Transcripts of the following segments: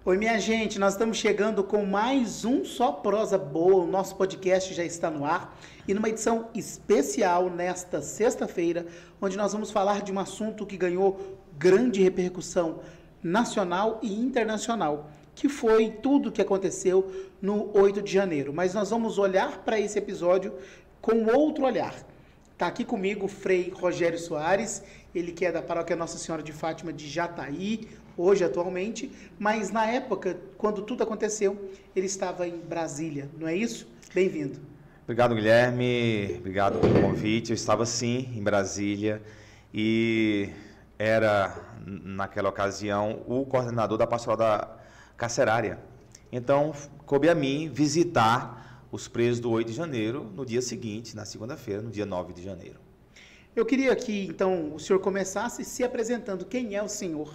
Oi, minha gente, nós estamos chegando com mais um Só Prosa Boa. O nosso podcast já está no ar e numa edição especial nesta sexta-feira, onde nós vamos falar de um assunto que ganhou grande repercussão nacional e internacional, que foi tudo o que aconteceu no 8 de janeiro. Mas nós vamos olhar para esse episódio com outro olhar. Está aqui comigo o Frei Rogério Soares, ele que é da paróquia Nossa Senhora de Fátima de Jataí, hoje atualmente, mas na época, quando tudo aconteceu, ele estava em Brasília, não é isso? Bem-vindo. Obrigado, Guilherme, obrigado pelo convite. Eu estava sim em Brasília e era, naquela ocasião, o coordenador da pastoral da carcerária. Então, coube a mim visitar os presos do 8 de janeiro no dia seguinte, na segunda-feira, no dia 9 de janeiro. Eu queria que, então, o senhor começasse se apresentando. Quem é o senhor?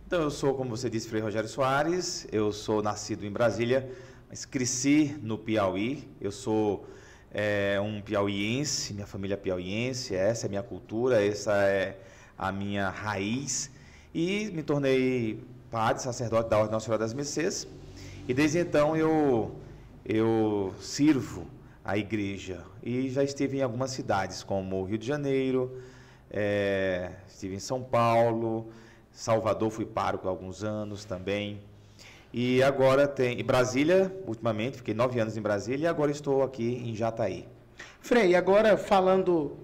Então, eu sou, como você disse, Frei Rogério Soares, eu sou nascido em Brasília, mas cresci no Piauí. Eu sou um piauiense, minha família é piauiense, essa é a minha cultura, essa é a minha raiz. E me tornei padre, sacerdote da Ordem Nossa Senhora das Mercês. E desde então eu sirvo a igreja e já estive em algumas cidades, como Rio de Janeiro, estive em São Paulo, Salvador, fui pároco há alguns anos também. E agora em Brasília, ultimamente, fiquei 9 anos em Brasília e agora estou aqui em Jataí. Frei, agora falando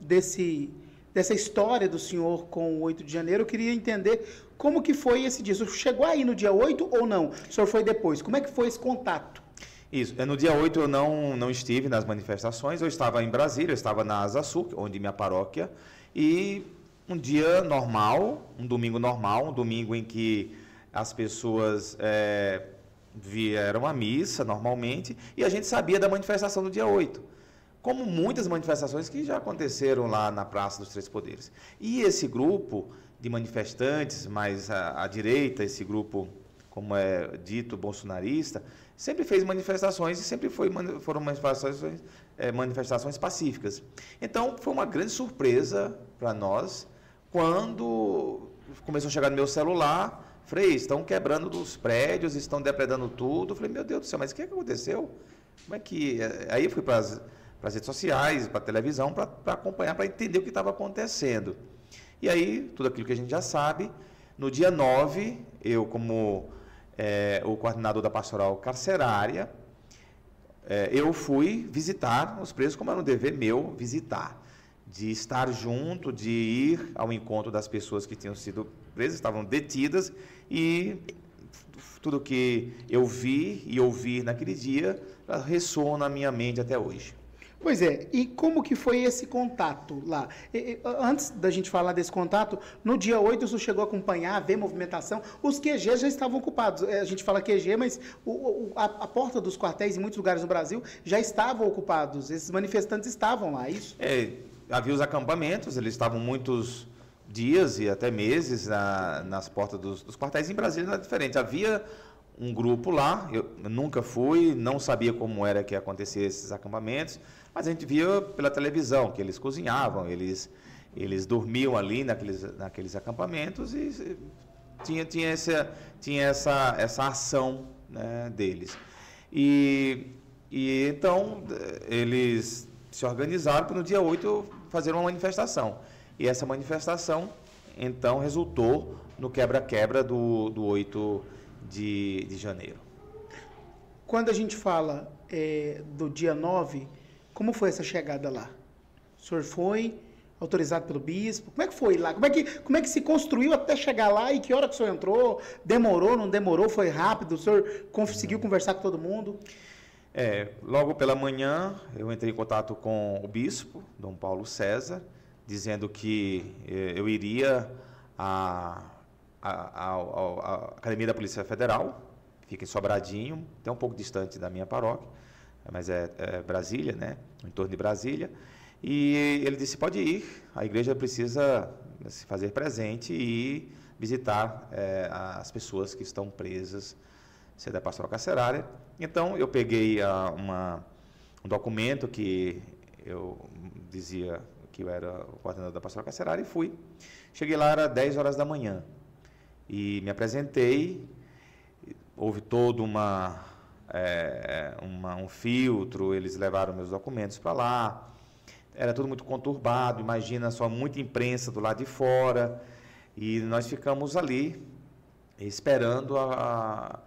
dessa história do senhor com o 8 de janeiro, eu queria entender como que foi esse dia. O senhor chegou aí no dia 8 ou não? O senhor foi depois? Como é que foi esse contato? Isso, no dia 8 eu não estive nas manifestações, eu estava em Brasília, eu estava na Asa Sul, onde minha paróquia, e um dia normal, um domingo em que as pessoas vieram à missa normalmente, e a gente sabia da manifestação do dia 8, como muitas manifestações que já aconteceram lá na Praça dos Três Poderes. E esse grupo de manifestantes, mais à direita, esse grupo, como é dito, bolsonarista, sempre fez manifestações e sempre foram manifestações pacíficas. Então, foi uma grande surpresa para nós quando começou a chegar no meu celular: Frei, estão quebrando os prédios, estão depredando tudo. Eu falei, meu Deus do céu, mas o que aconteceu? Como é que... Aí eu fui para as redes sociais, para a televisão, para acompanhar, para entender o que estava acontecendo. E aí, tudo aquilo que a gente já sabe, no dia 9, eu, como o coordenador da pastoral carcerária, eu fui visitar os presos, como era um dever meu visitar, de estar junto, de ir ao encontro das pessoas que tinham sido presas, estavam detidas, e tudo que eu vi e ouvi naquele dia ressoa na minha mente até hoje. Pois é, e como que foi esse contato lá? Antes da gente falar desse contato, no dia 8 o senhor chegou a acompanhar, a ver movimentação, os QGs já estavam ocupados. A gente fala QG, mas a porta dos quartéis em muitos lugares no Brasil já estavam ocupados, esses manifestantes estavam lá, isso? Havia os acampamentos, eles estavam muitos dias e até meses nas portas dos quartéis. Em Brasília não era diferente, havia um grupo lá, eu nunca fui, não sabia como era que ia acontecer esses acampamentos, mas a gente via pela televisão que eles cozinhavam, eles dormiam ali naqueles acampamentos e tinha essa ação, né, deles. E então eles se organizaram para no dia 8 fazer uma manifestação. E essa manifestação, então, resultou no quebra-quebra do 8 de janeiro. Quando a gente fala do dia 9, como foi essa chegada lá? O senhor foi autorizado pelo bispo? Como é que foi lá? Como é que se construiu até chegar lá e que hora que o senhor entrou? Demorou, não demorou? Foi rápido? O senhor conseguiu conversar com todo mundo? Logo pela manhã, eu entrei em contato com o bispo, Dom Paulo César, dizendo que eu iria à Academia da Polícia Federal, que fica em Sobradinho, até um pouco distante da minha paróquia, mas é Brasília, né? Em torno de Brasília. E ele disse, pode ir, a igreja precisa se fazer presente e visitar as pessoas que estão presas, ser da pastoral carcerária. Então, eu peguei um documento que eu dizia que eu era o coordenador da pastoral carcerária e fui. Cheguei lá, era 10 horas da manhã. E me apresentei, houve todo um filtro, eles levaram meus documentos para lá, era tudo muito conturbado, imagina só muita imprensa do lado de fora, e nós ficamos ali esperando o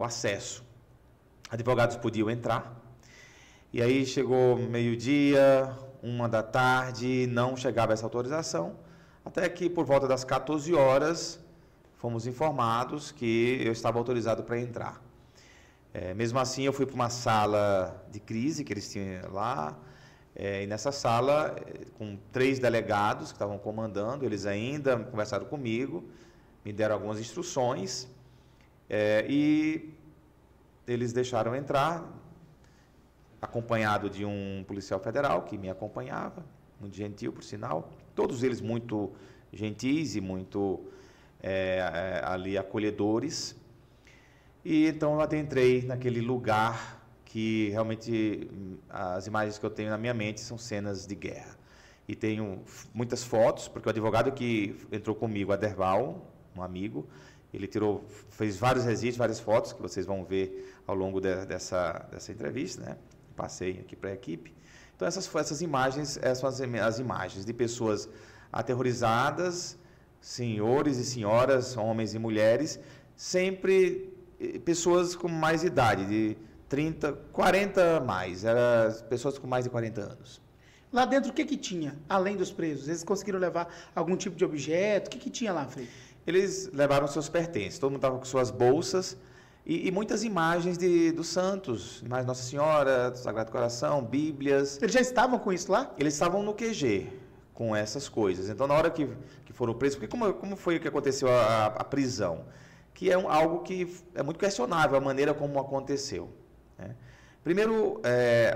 acesso. Advogados podiam entrar, e aí chegou meio-dia, 1h da tarde, não chegava essa autorização, até que por volta das 14 horas fomos informados que eu estava autorizado para entrar. Mesmo assim, eu fui para uma sala de crise que eles tinham lá, e nessa sala, com 3 delegados que estavam comandando, eles ainda conversaram comigo, me deram algumas instruções, e eles deixaram entrar, acompanhado de um policial federal que me acompanhava, muito gentil, por sinal, todos eles muito gentis e muito ali acolhedores. E então eu adentrei naquele lugar que realmente as imagens que eu tenho na minha mente são cenas de guerra. E tenho muitas fotos, porque o advogado que entrou comigo, Aderval, um amigo, ele fez vários registros, várias fotos que vocês vão ver ao longo dessa entrevista, né? Passei aqui para a equipe. Então essas imagens são as imagens de pessoas aterrorizadas, senhores e senhoras, homens e mulheres, sempre pessoas com mais idade, de 30, 40 mais, eram pessoas com mais de 40 anos. Lá dentro, o que tinha, além dos presos? Eles conseguiram levar algum tipo de objeto? O que tinha lá, Frei? Eles levaram seus pertences, todo mundo estava com suas bolsas e muitas imagens dos santos, imagens de Nossa Senhora, do Sagrado Coração, Bíblias. Eles já estavam com isso lá? Eles estavam no QG com essas coisas. Então, na hora que foram presos, porque como foi que aconteceu a prisão? Que é algo que é muito questionável, a maneira como aconteceu, né? Primeiro,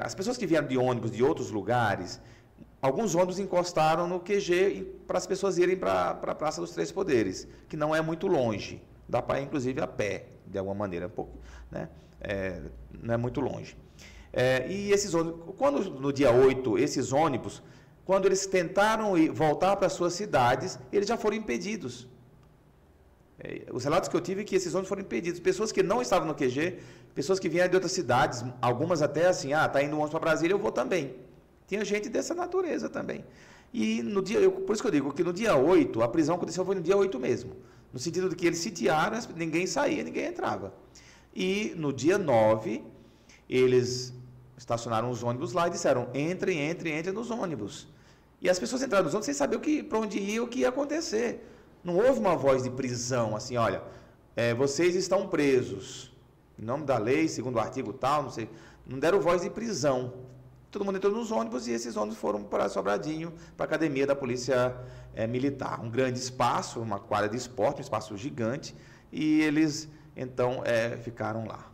as pessoas que vieram de ônibus de outros lugares, alguns ônibus encostaram no QG para as pessoas irem para a Praça dos Três Poderes, que não é muito longe, dá para ir inclusive a pé, de alguma maneira, um pouco, né? Não é muito longe. E esses ônibus, quando no dia 8, esses ônibus, quando eles tentaram voltar para as suas cidades, eles já foram impedidos. Os relatos que eu tive é que esses ônibus foram impedidos. Pessoas que não estavam no QG, pessoas que vieram de outras cidades, algumas até assim, tá indo um ônibus para Brasília, eu vou também. Tinha gente dessa natureza também. E no dia, por isso que eu digo que no dia 8, a prisão aconteceu foi no dia 8 mesmo. No sentido de que eles sitiaram, ninguém saía, ninguém entrava. E no dia 9, eles estacionaram os ônibus lá e disseram, entrem nos ônibus. E as pessoas entraram nos ônibus sem saber para onde ia, o que ia acontecer. Não houve uma voz de prisão, assim, olha, vocês estão presos, em nome da lei, segundo o artigo tal, não sei, não deram voz de prisão. Todo mundo entrou nos ônibus e esses ônibus foram para Sobradinho, para a academia da Polícia Militar. Um grande espaço, uma quadra de esporte, um espaço gigante, e eles, então, ficaram lá.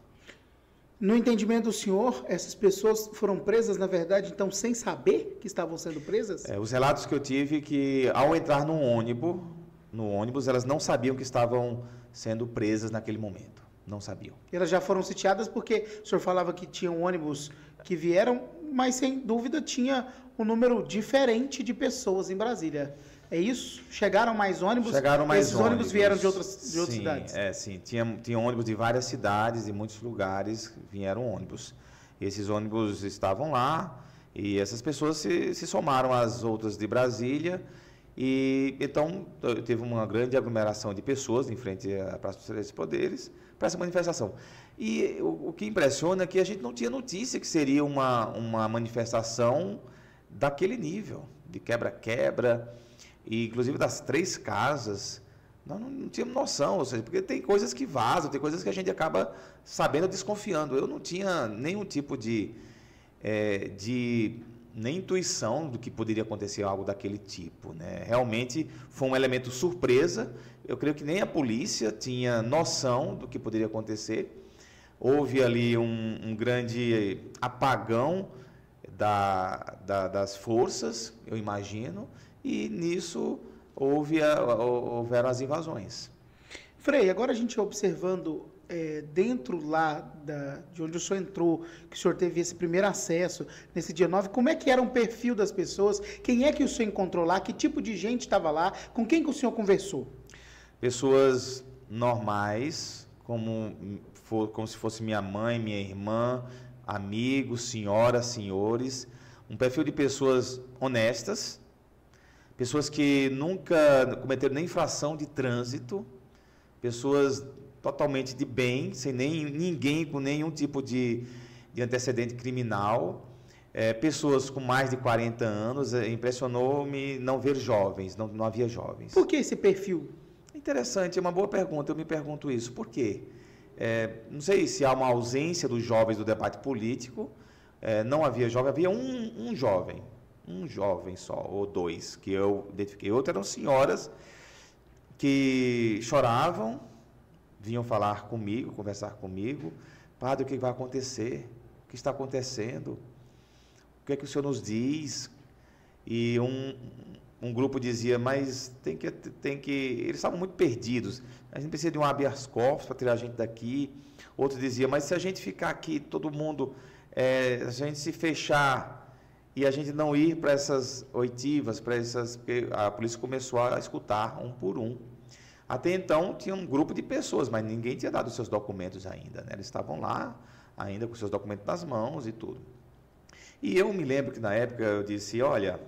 No entendimento do senhor, essas pessoas foram presas, na verdade, então, sem saber que estavam sendo presas? Os relatos que eu tive que, ao entrar no ônibus, elas não sabiam que estavam sendo presas naquele momento. Não sabiam. Elas já foram sitiadas porque o senhor falava que tinham ônibus que vieram, mas sem dúvida tinha um número diferente de pessoas em Brasília. É isso? Chegaram mais ônibus? Chegaram mais Esses ônibus vieram de outras sim, cidades? Sim. Tinha ônibus de várias cidades, de muitos lugares vieram ônibus. Esses ônibus estavam lá e essas pessoas se somaram às outras de Brasília. E então teve uma grande aglomeração de pessoas em frente à Praça dos Três Poderes para essa manifestação. E o que impressiona é que a gente não tinha notícia que seria uma manifestação daquele nível, de quebra-quebra, e inclusive das 3 casas, nós não tínhamos noção, ou seja, porque tem coisas que vazam, tem coisas que a gente acaba sabendo, desconfiando. Eu não tinha nenhum tipo de nem intuição do que poderia acontecer algo daquele tipo, né? Realmente foi um elemento surpresa. Eu creio que nem a polícia tinha noção do que poderia acontecer. Houve ali um grande apagão das forças, eu imagino, e nisso houveram as invasões. Frei, agora a gente observando dentro lá de onde o senhor entrou, que o senhor teve esse primeiro acesso nesse dia 9, como é que era o perfil das pessoas? Quem é que o senhor encontrou lá? Que tipo de gente estava lá? Com quem que o senhor conversou? Pessoas normais, como se fosse minha mãe, minha irmã, amigos, senhoras, senhores. Um perfil de pessoas honestas, pessoas que nunca cometeram nem infração de trânsito, pessoas totalmente de bem, sem ninguém com nenhum tipo de antecedente criminal, pessoas com mais de 40 anos. Impressionou-me não ver jovens, não havia jovens. Por que esse perfil? Interessante, é uma boa pergunta, eu me pergunto isso. Por quê? Não sei se há uma ausência dos jovens do debate político, não havia jovem, havia um jovem só, ou dois, que eu identifiquei. Outros eram senhoras que choravam, vinham falar comigo, conversar comigo. Padre, o que vai acontecer? O que está acontecendo? O que é que o senhor nos diz? E um grupo dizia, mas tem que... Eles estavam muito perdidos. A gente precisa de um habeas corpus para tirar a gente daqui. Outro dizia, mas se a gente ficar aqui, todo mundo... se a gente se fechar e a gente não ir para essas oitivas, porque a polícia começou a escutar um por um. Até então, tinha um grupo de pessoas, mas ninguém tinha dado os seus documentos ainda, né? Eles estavam lá, ainda com seus documentos nas mãos e tudo. E eu me lembro que, na época, eu disse, olha,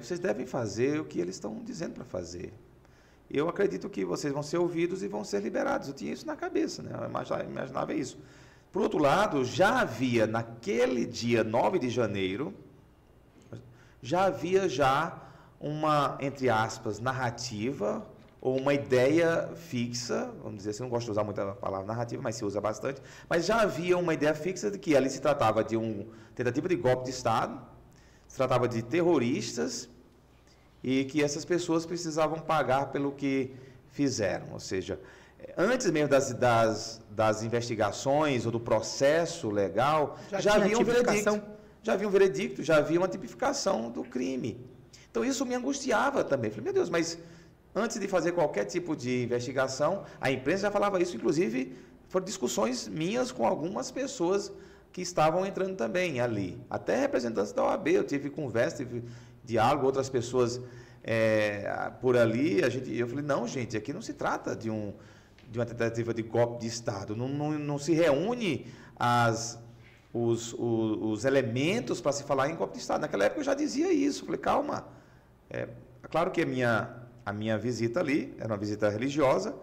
vocês devem fazer o que eles estão dizendo para fazer. Eu acredito que vocês vão ser ouvidos e vão ser liberados. Eu tinha isso na cabeça, né? Eu imaginava isso. Por outro lado, já havia, naquele dia 9 de janeiro, já havia uma, entre aspas, narrativa ou uma ideia fixa, vamos dizer assim, não gosto de usar muito a palavra narrativa, mas se usa bastante, mas já havia uma ideia fixa de que ali se tratava de uma tentativa de golpe de Estado, se tratava de terroristas e que essas pessoas precisavam pagar pelo que fizeram. Ou seja, antes mesmo das investigações ou do processo legal, já havia um veredicto. Já havia um veredicto, já havia uma tipificação do crime. Então, isso me angustiava também. Falei, meu Deus, mas antes de fazer qualquer tipo de investigação, a imprensa já falava isso, inclusive foram discussões minhas com algumas pessoas que estavam entrando também ali. Até representantes da OAB, eu tive conversa, tive diálogo, outras pessoas por ali. Eu falei, não, gente, aqui não se trata de uma tentativa de golpe de Estado. Não se reúne os elementos para se falar em golpe de Estado. Naquela época eu já dizia isso. Falei, calma. Claro que a minha visita ali era uma visita religiosa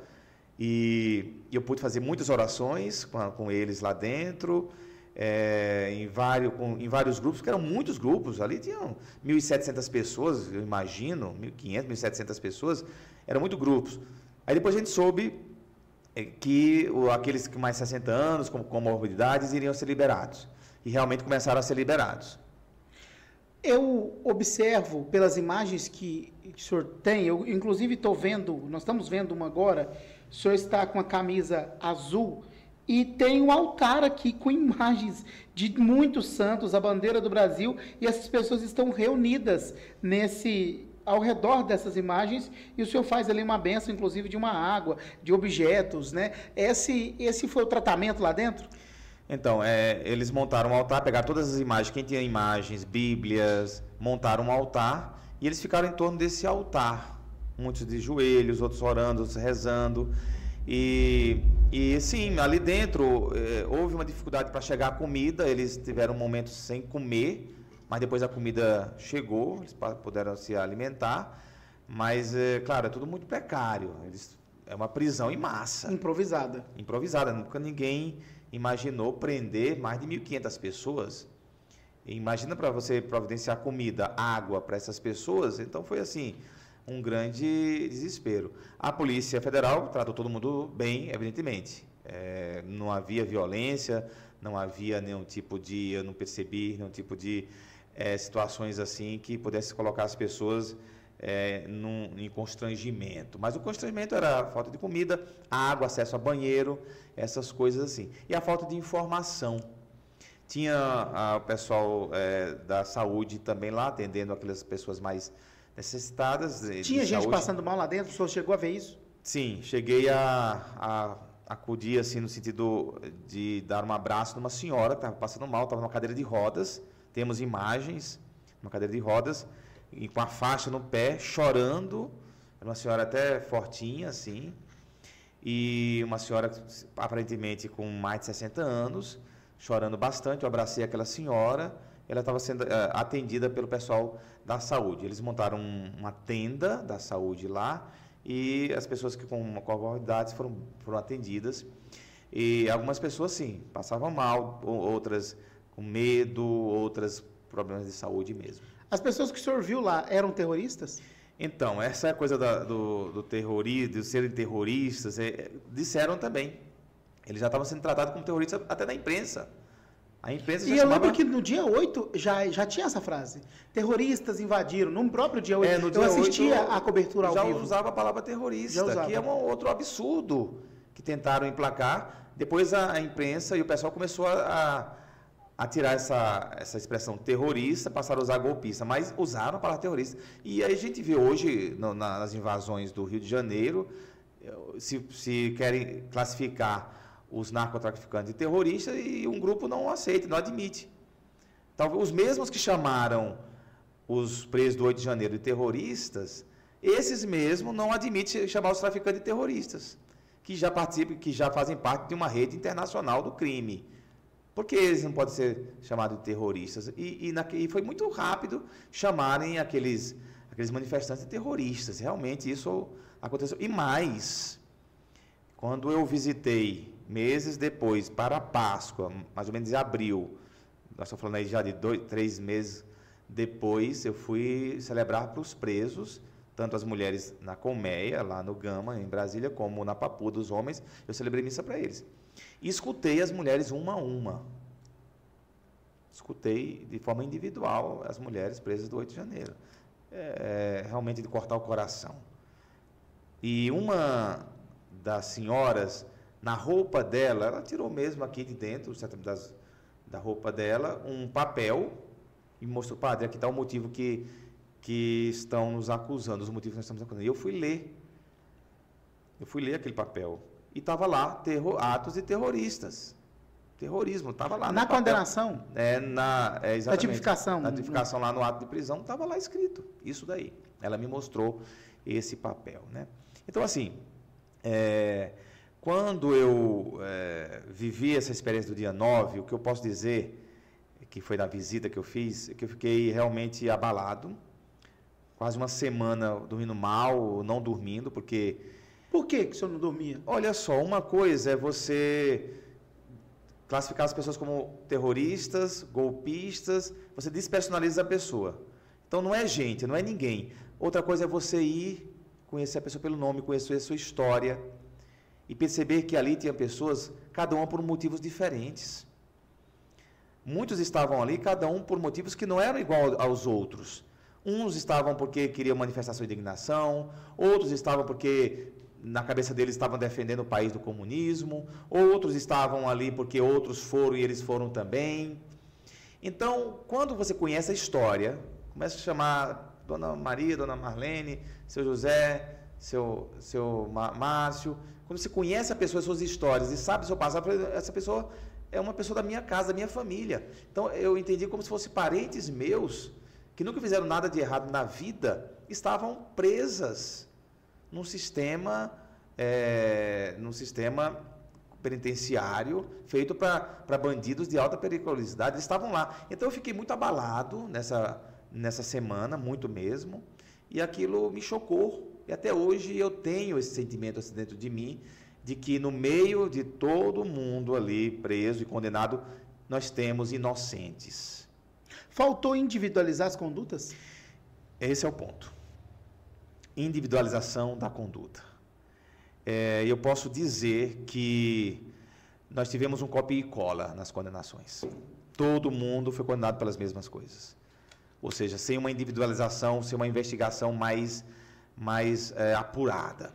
e eu pude fazer muitas orações com eles lá dentro, em vários grupos, que eram muitos grupos. Ali tinham 1.700 pessoas, eu imagino, 1.500, 1.700 pessoas. Eram muitos grupos. Aí depois a gente soube que aqueles com mais de 60 anos, com comorbidades, iriam ser liberados. E realmente começaram a ser liberados. Eu observo pelas imagens que o senhor tem, eu inclusive estou vendo, nós estamos vendo uma agora, o senhor está com a camisa azul e tem um altar aqui com imagens de muitos santos, a bandeira do Brasil, e essas pessoas estão reunidas ao redor dessas imagens, e o senhor faz ali uma bênção, inclusive, de uma água, de objetos, né? Esse foi o tratamento lá dentro? Então, eles montaram um altar, pegaram todas as imagens, quem tinha imagens, bíblias, montaram um altar, e eles ficaram em torno desse altar, muitos de joelhos, outros orando, outros rezando, e sim, ali dentro houve uma dificuldade para chegar a comida, eles tiveram momentos sem comer, mas depois a comida chegou, eles puderam se alimentar, mas, claro, é tudo muito precário, é uma prisão em massa. Improvisada. Improvisada, nunca ninguém imaginou prender mais de 1.500 pessoas. Imagina para você providenciar comida, água para essas pessoas. Então foi assim, um grande desespero. A Polícia Federal tratou todo mundo bem, evidentemente. Não havia violência, não havia nenhum tipo de, eu não percebi, nenhum tipo de situações assim que pudesse colocar as pessoas em constrangimento. Mas o constrangimento era a falta de comida, água, acesso a banheiro, essas coisas assim. E a falta de informação. Tinha o pessoal da saúde também lá, atendendo aquelas pessoas mais necessitadas. Tinha gente passando mal lá dentro? O senhor chegou a ver isso? Sim, cheguei a acudir assim, no sentido de dar um abraço numa senhora que estava passando mal, estava numa cadeira de rodas. Temos imagens, uma cadeira de rodas, e com a faixa no pé, chorando. Era uma senhora até fortinha, assim. e uma senhora aparentemente com mais de 60 anos, chorando bastante. Eu abracei aquela senhora, ela estava sendo atendida pelo pessoal da saúde. Eles montaram uma tenda da saúde lá e as pessoas que com comorbidades foram atendidas. E algumas pessoas, sim, passavam mal, outras com medo, outras problemas de saúde mesmo. As pessoas que o senhor viu lá eram terroristas? Então, essa é a coisa do terrorismo, de serem terroristas, disseram também. Eles já estavam sendo tratados como terroristas até na imprensa. A imprensa já E eu lembro que no dia 8 já tinha essa frase. Terroristas invadiram. No próprio dia 8, no dia eu assistia 8, a cobertura ao vivo. Já usava a palavra terrorista, que é um outro absurdo que tentaram emplacar. Depois a imprensa e o pessoal começou a tirar essa expressão terrorista, passaram a usar golpista, mas usaram a palavra terrorista. E aí a gente vê hoje, nas invasões do Rio de Janeiro, se querem classificar os narcotraficantes de terroristas e um grupo não aceita, não admite. Talvez os mesmos que chamaram os presos do 8 de janeiro de terroristas, esses mesmos não admitem chamar os traficantes de terroristas, que já participam, que já fazem parte de uma rede internacional do crime. Por que eles não podem ser chamados de terroristas? E foi muito rápido chamarem aqueles manifestantes de terroristas. Realmente isso aconteceu. E mais, quando eu visitei, meses depois, para a Páscoa, mais ou menos em abril, nós estamos falando aí já de 3 meses depois, eu fui celebrar para os presos, tanto as mulheres na Colmeia, lá no Gama, em Brasília, como na Papuda, os homens, eu celebrei missa para eles. E escutei as mulheres uma a uma. Escutei de forma individual as mulheres presas do 8 de janeiro. Realmente de cortar o coração. E uma das senhoras, na roupa dela, ela tirou mesmo aqui de dentro da roupa dela um papel e mostrou: padre, aqui está o motivo que estão nos acusando, os motivos que nós estamos acusando. E eu fui ler aquele papel. E estava lá, atos de terroristas. Terrorismo, estava lá. Na condenação? Exatamente. Na tipificação. Na tipificação lá no ato de prisão, estava lá escrito. Isso daí. Ela me mostrou esse papel, né? Então, assim, quando eu vivi essa experiência do dia 9, o que eu posso dizer, que foi na visita que eu fiz, é que eu fiquei realmente abalado. Quase uma semana dormindo mal, não dormindo, porque... Por que o senhor não dormia? Olha só, uma coisa é você classificar as pessoas como terroristas, golpistas, você despersonaliza a pessoa. Então não é gente, não é ninguém. Outra coisa é você ir conhecer a pessoa pelo nome, conhecer a sua história e perceber que ali tinha pessoas, cada uma por motivos diferentes. Muitos estavam ali, cada um por motivos que não eram igual aos outros. Uns estavam porque queriam manifestação de indignação, outros estavam porque na cabeça deles estavam defendendo o país do comunismo, outros estavam ali porque outros foram e eles foram também. Então, quando você conhece a história, começa a chamar Dona Maria, Dona Marlene, seu José, seu Márcio, quando você conhece a pessoa, as suas histórias e sabe o seu passado, essa pessoa é uma pessoa da minha casa, da minha família. Então, eu entendi como se fossem parentes meus, que nunca fizeram nada de errado na vida, estavam presas num sistema penitenciário feito para bandidos de alta periculosidade. Eles estavam lá. Então, eu fiquei muito abalado nessa semana, muito mesmo, e aquilo me chocou. E até hoje eu tenho esse sentimento assim dentro de mim, de que no meio de todo mundo ali preso e condenado, nós temos inocentes. Faltou individualizar as condutas? Esse é o ponto. Individualização da conduta. Eu posso dizer que nós tivemos um copia e cola nas condenações. Todo mundo foi condenado pelas mesmas coisas. Ou seja, sem uma individualização, sem uma investigação mais apurada.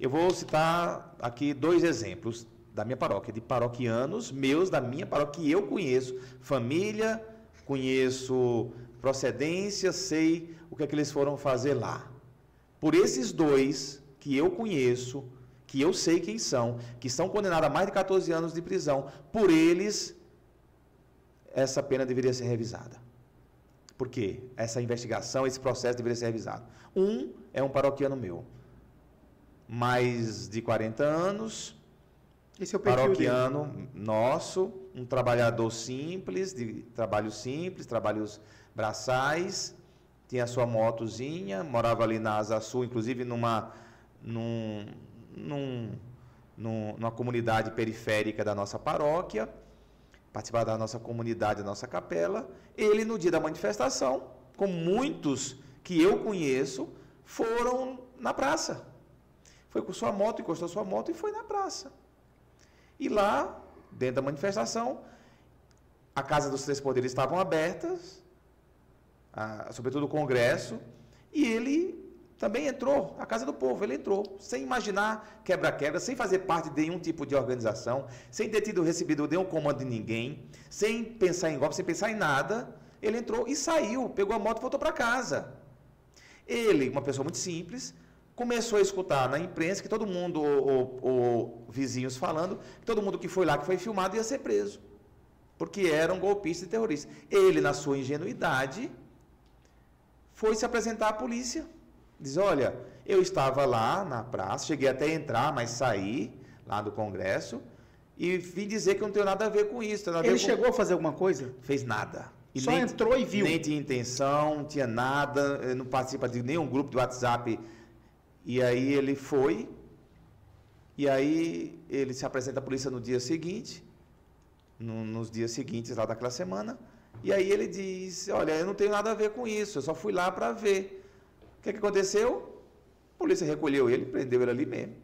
Eu vou citar aqui 2 exemplos da minha paróquia, de paroquianos meus, da minha paróquia, que eu conheço, família, conheço procedência, sei o que é que eles foram fazer lá. Por esses 2 que eu conheço, que eu sei quem são, que são condenados a mais de 14 anos de prisão, por eles, essa pena deveria ser revisada. Por quê? Essa investigação, esse processo deveria ser revisado. Um é um paroquiano meu. mais de 40 anos, Esse é o perfil paroquiano dele. nosso, um trabalhador simples, de trabalhos braçais, tinha a sua motozinha, morava ali na Asa Sul, inclusive numa comunidade periférica da nossa paróquia, participava da nossa comunidade, da nossa capela. Ele, no dia da manifestação, como muitos que eu conheço, foram na praça. Foi com sua moto, encostou sua moto e foi na praça. E lá, dentro da manifestação, a Casa dos Três Poderes estavam abertas, sobretudo o Congresso, e ele também entrou, a Casa do Povo, ele entrou, sem imaginar quebra-quebra, sem fazer parte de nenhum tipo de organização, sem ter recebido nenhum comando de ninguém, sem pensar em golpe, sem pensar em nada, ele entrou e saiu, pegou a moto e voltou para casa. Ele, uma pessoa muito simples, começou a escutar na imprensa que todo mundo, ou vizinhos falando, que todo mundo que foi lá, que foi filmado, ia ser preso, porque era um golpista e terrorista. Ele, na sua ingenuidade, foi se apresentar à polícia. Diz, olha, eu estava lá na praça, cheguei até a entrar, mas saí lá do Congresso e vim dizer que eu não tenho nada a ver com isso. Ele chegou a fazer alguma coisa? Fez nada. E só entrou e viu? Nem tinha intenção, não tinha nada, não participa de nenhum grupo de WhatsApp. E aí ele foi, e aí ele se apresenta à polícia no dia seguinte, nos dias seguintes lá daquela semana, e aí ele diz, olha, eu não tenho nada a ver com isso, eu só fui lá para ver. O que aconteceu? A polícia recolheu ele, prendeu ele ali mesmo.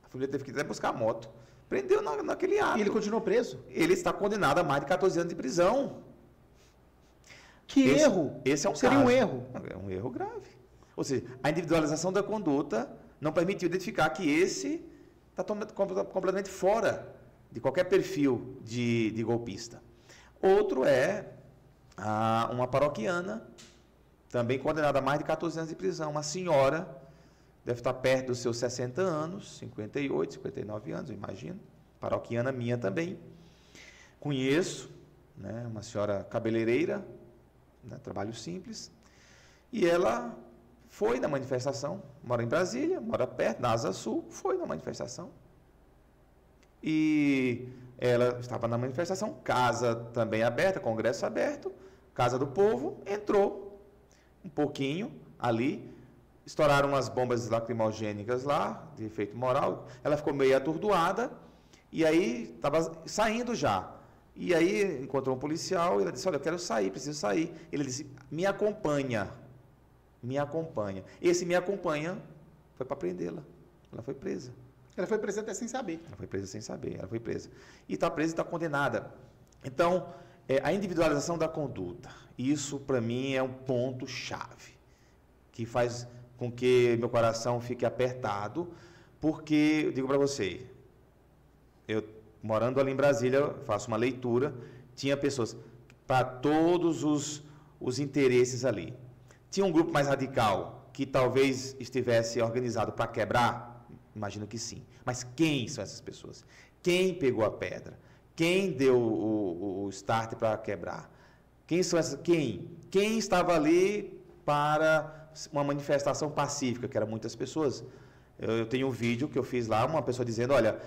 A família teve que até buscar a moto. Prendeu naquele ato. E ele continuou preso? Ele está condenado a mais de 14 anos de prisão. Que erro! Esse é um Seria caso. um erro. É um erro grave. Ou seja, a individualização da conduta não permitiu identificar que esse está completamente fora de qualquer perfil de golpista. Outro é uma paroquiana, também condenada a mais de 14 anos de prisão. Uma senhora, deve estar perto dos seus 60 anos, 58, 59 anos, eu imagino. Paroquiana minha também. Conheço, né, uma senhora cabeleireira, né, trabalho simples. E ela foi na manifestação, mora em Brasília, mora perto, na Asa Sul, foi na manifestação. E ela estava na manifestação, casa também aberta, Congresso aberto, Casa do Povo, entrou um pouquinho ali, estouraram umas bombas lacrimogênicas lá, de efeito moral, ela ficou meio atordoada, e aí estava saindo já. E aí encontrou um policial, e ela disse, olha, eu quero sair, preciso sair. Ele disse, me acompanha. Me acompanha. Esse me acompanha foi para prendê-la. Ela foi presa. Ela foi presa até sem saber. Ela foi presa sem saber, ela foi presa. E está presa e está condenada. Então, a individualização da conduta, isso para mim é um ponto-chave, que faz com que meu coração fique apertado, porque, eu digo para você, eu morando ali em Brasília, faço uma leitura, tinha pessoas para todos os interesses ali. Tinha um grupo mais radical que talvez estivesse organizado para quebrar? Imagino que sim. Mas quem são essas pessoas? Quem pegou a pedra? Quem deu o start para quebrar? Quem são essas? Quem estava ali para uma manifestação pacífica, que eram muitas pessoas? Eu tenho um vídeo que eu fiz lá, uma pessoa dizendo, olha,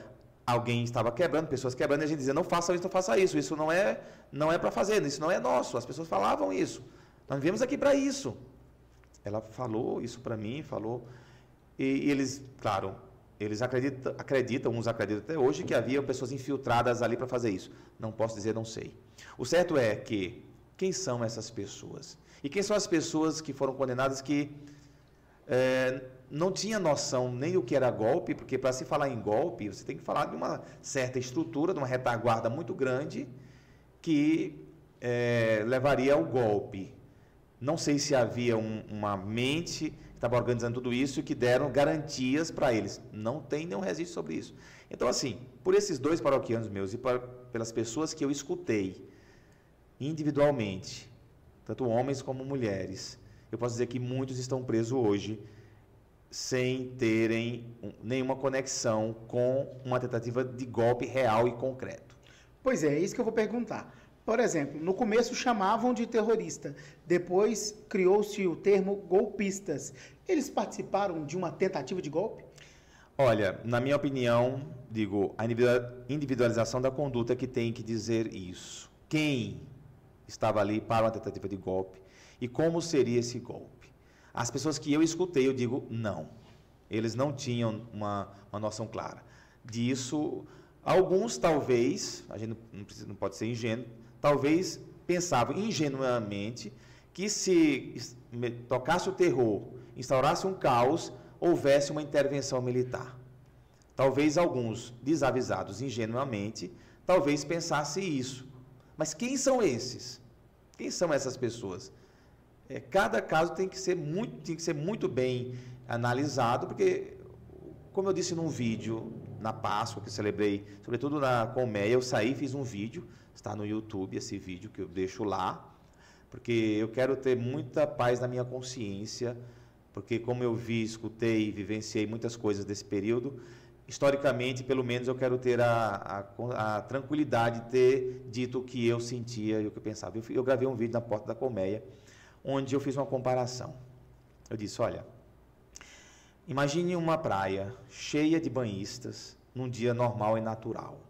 alguém estava quebrando, pessoas quebrando, e a gente dizia, não faça isso, isso não é para fazer, isso não é nosso. As pessoas falavam isso. Nós viemos aqui para isso. Ela falou isso para mim, e eles, claro, eles acreditam, uns acreditam até hoje, que havia pessoas infiltradas ali para fazer isso. Não posso dizer, não sei. O certo é que, quem são essas pessoas? E quem são as pessoas que foram condenadas que não tinha noção nem do que era golpe, porque para se falar em golpe, você tem que falar de uma certa estrutura, de uma retaguarda muito grande, que levaria ao golpe. Não sei se havia uma mente que estava organizando tudo isso e que deram garantias para eles. Não tem nenhum registro sobre isso. Então, assim, por esses dois paroquianos meus e pelas pessoas que eu escutei individualmente, tanto homens como mulheres, eu posso dizer que muitos estão presos hoje sem terem nenhuma conexão com uma tentativa de golpe real e concreto. Pois é isso que eu vou perguntar. Por exemplo, no começo chamavam de terrorista, depois criou-se o termo golpistas. Eles participaram de uma tentativa de golpe? Olha, na minha opinião, digo, a individualização da conduta que tem que dizer isso. Quem estava ali para uma tentativa de golpe e como seria esse golpe? As pessoas que eu escutei, eu digo, não. Eles não tinham uma noção clara disso. Alguns, talvez, a gente não pode ser ingênuo, talvez pensavam ingenuamente que se tocasse o terror, instaurasse um caos, houvesse uma intervenção militar. Talvez alguns, desavisados ingenuamente, talvez pensassem isso. Mas quem são esses? Quem são essas pessoas? Cada caso tem que ser muito bem analisado, porque, como eu disse num vídeo na Páscoa, que eu celebrei, sobretudo na colmeia, eu saí e fiz um vídeo, está no YouTube esse vídeo que eu deixo lá, porque eu quero ter muita paz na minha consciência, porque como eu vi, escutei e vivenciei muitas coisas desse período, historicamente, pelo menos, eu quero ter a tranquilidade de ter dito o que eu sentia e o que eu pensava. Eu gravei um vídeo na Porta da Colmeia, onde eu fiz uma comparação. Eu disse, olha, imagine uma praia cheia de banhistas, num dia normal e natural,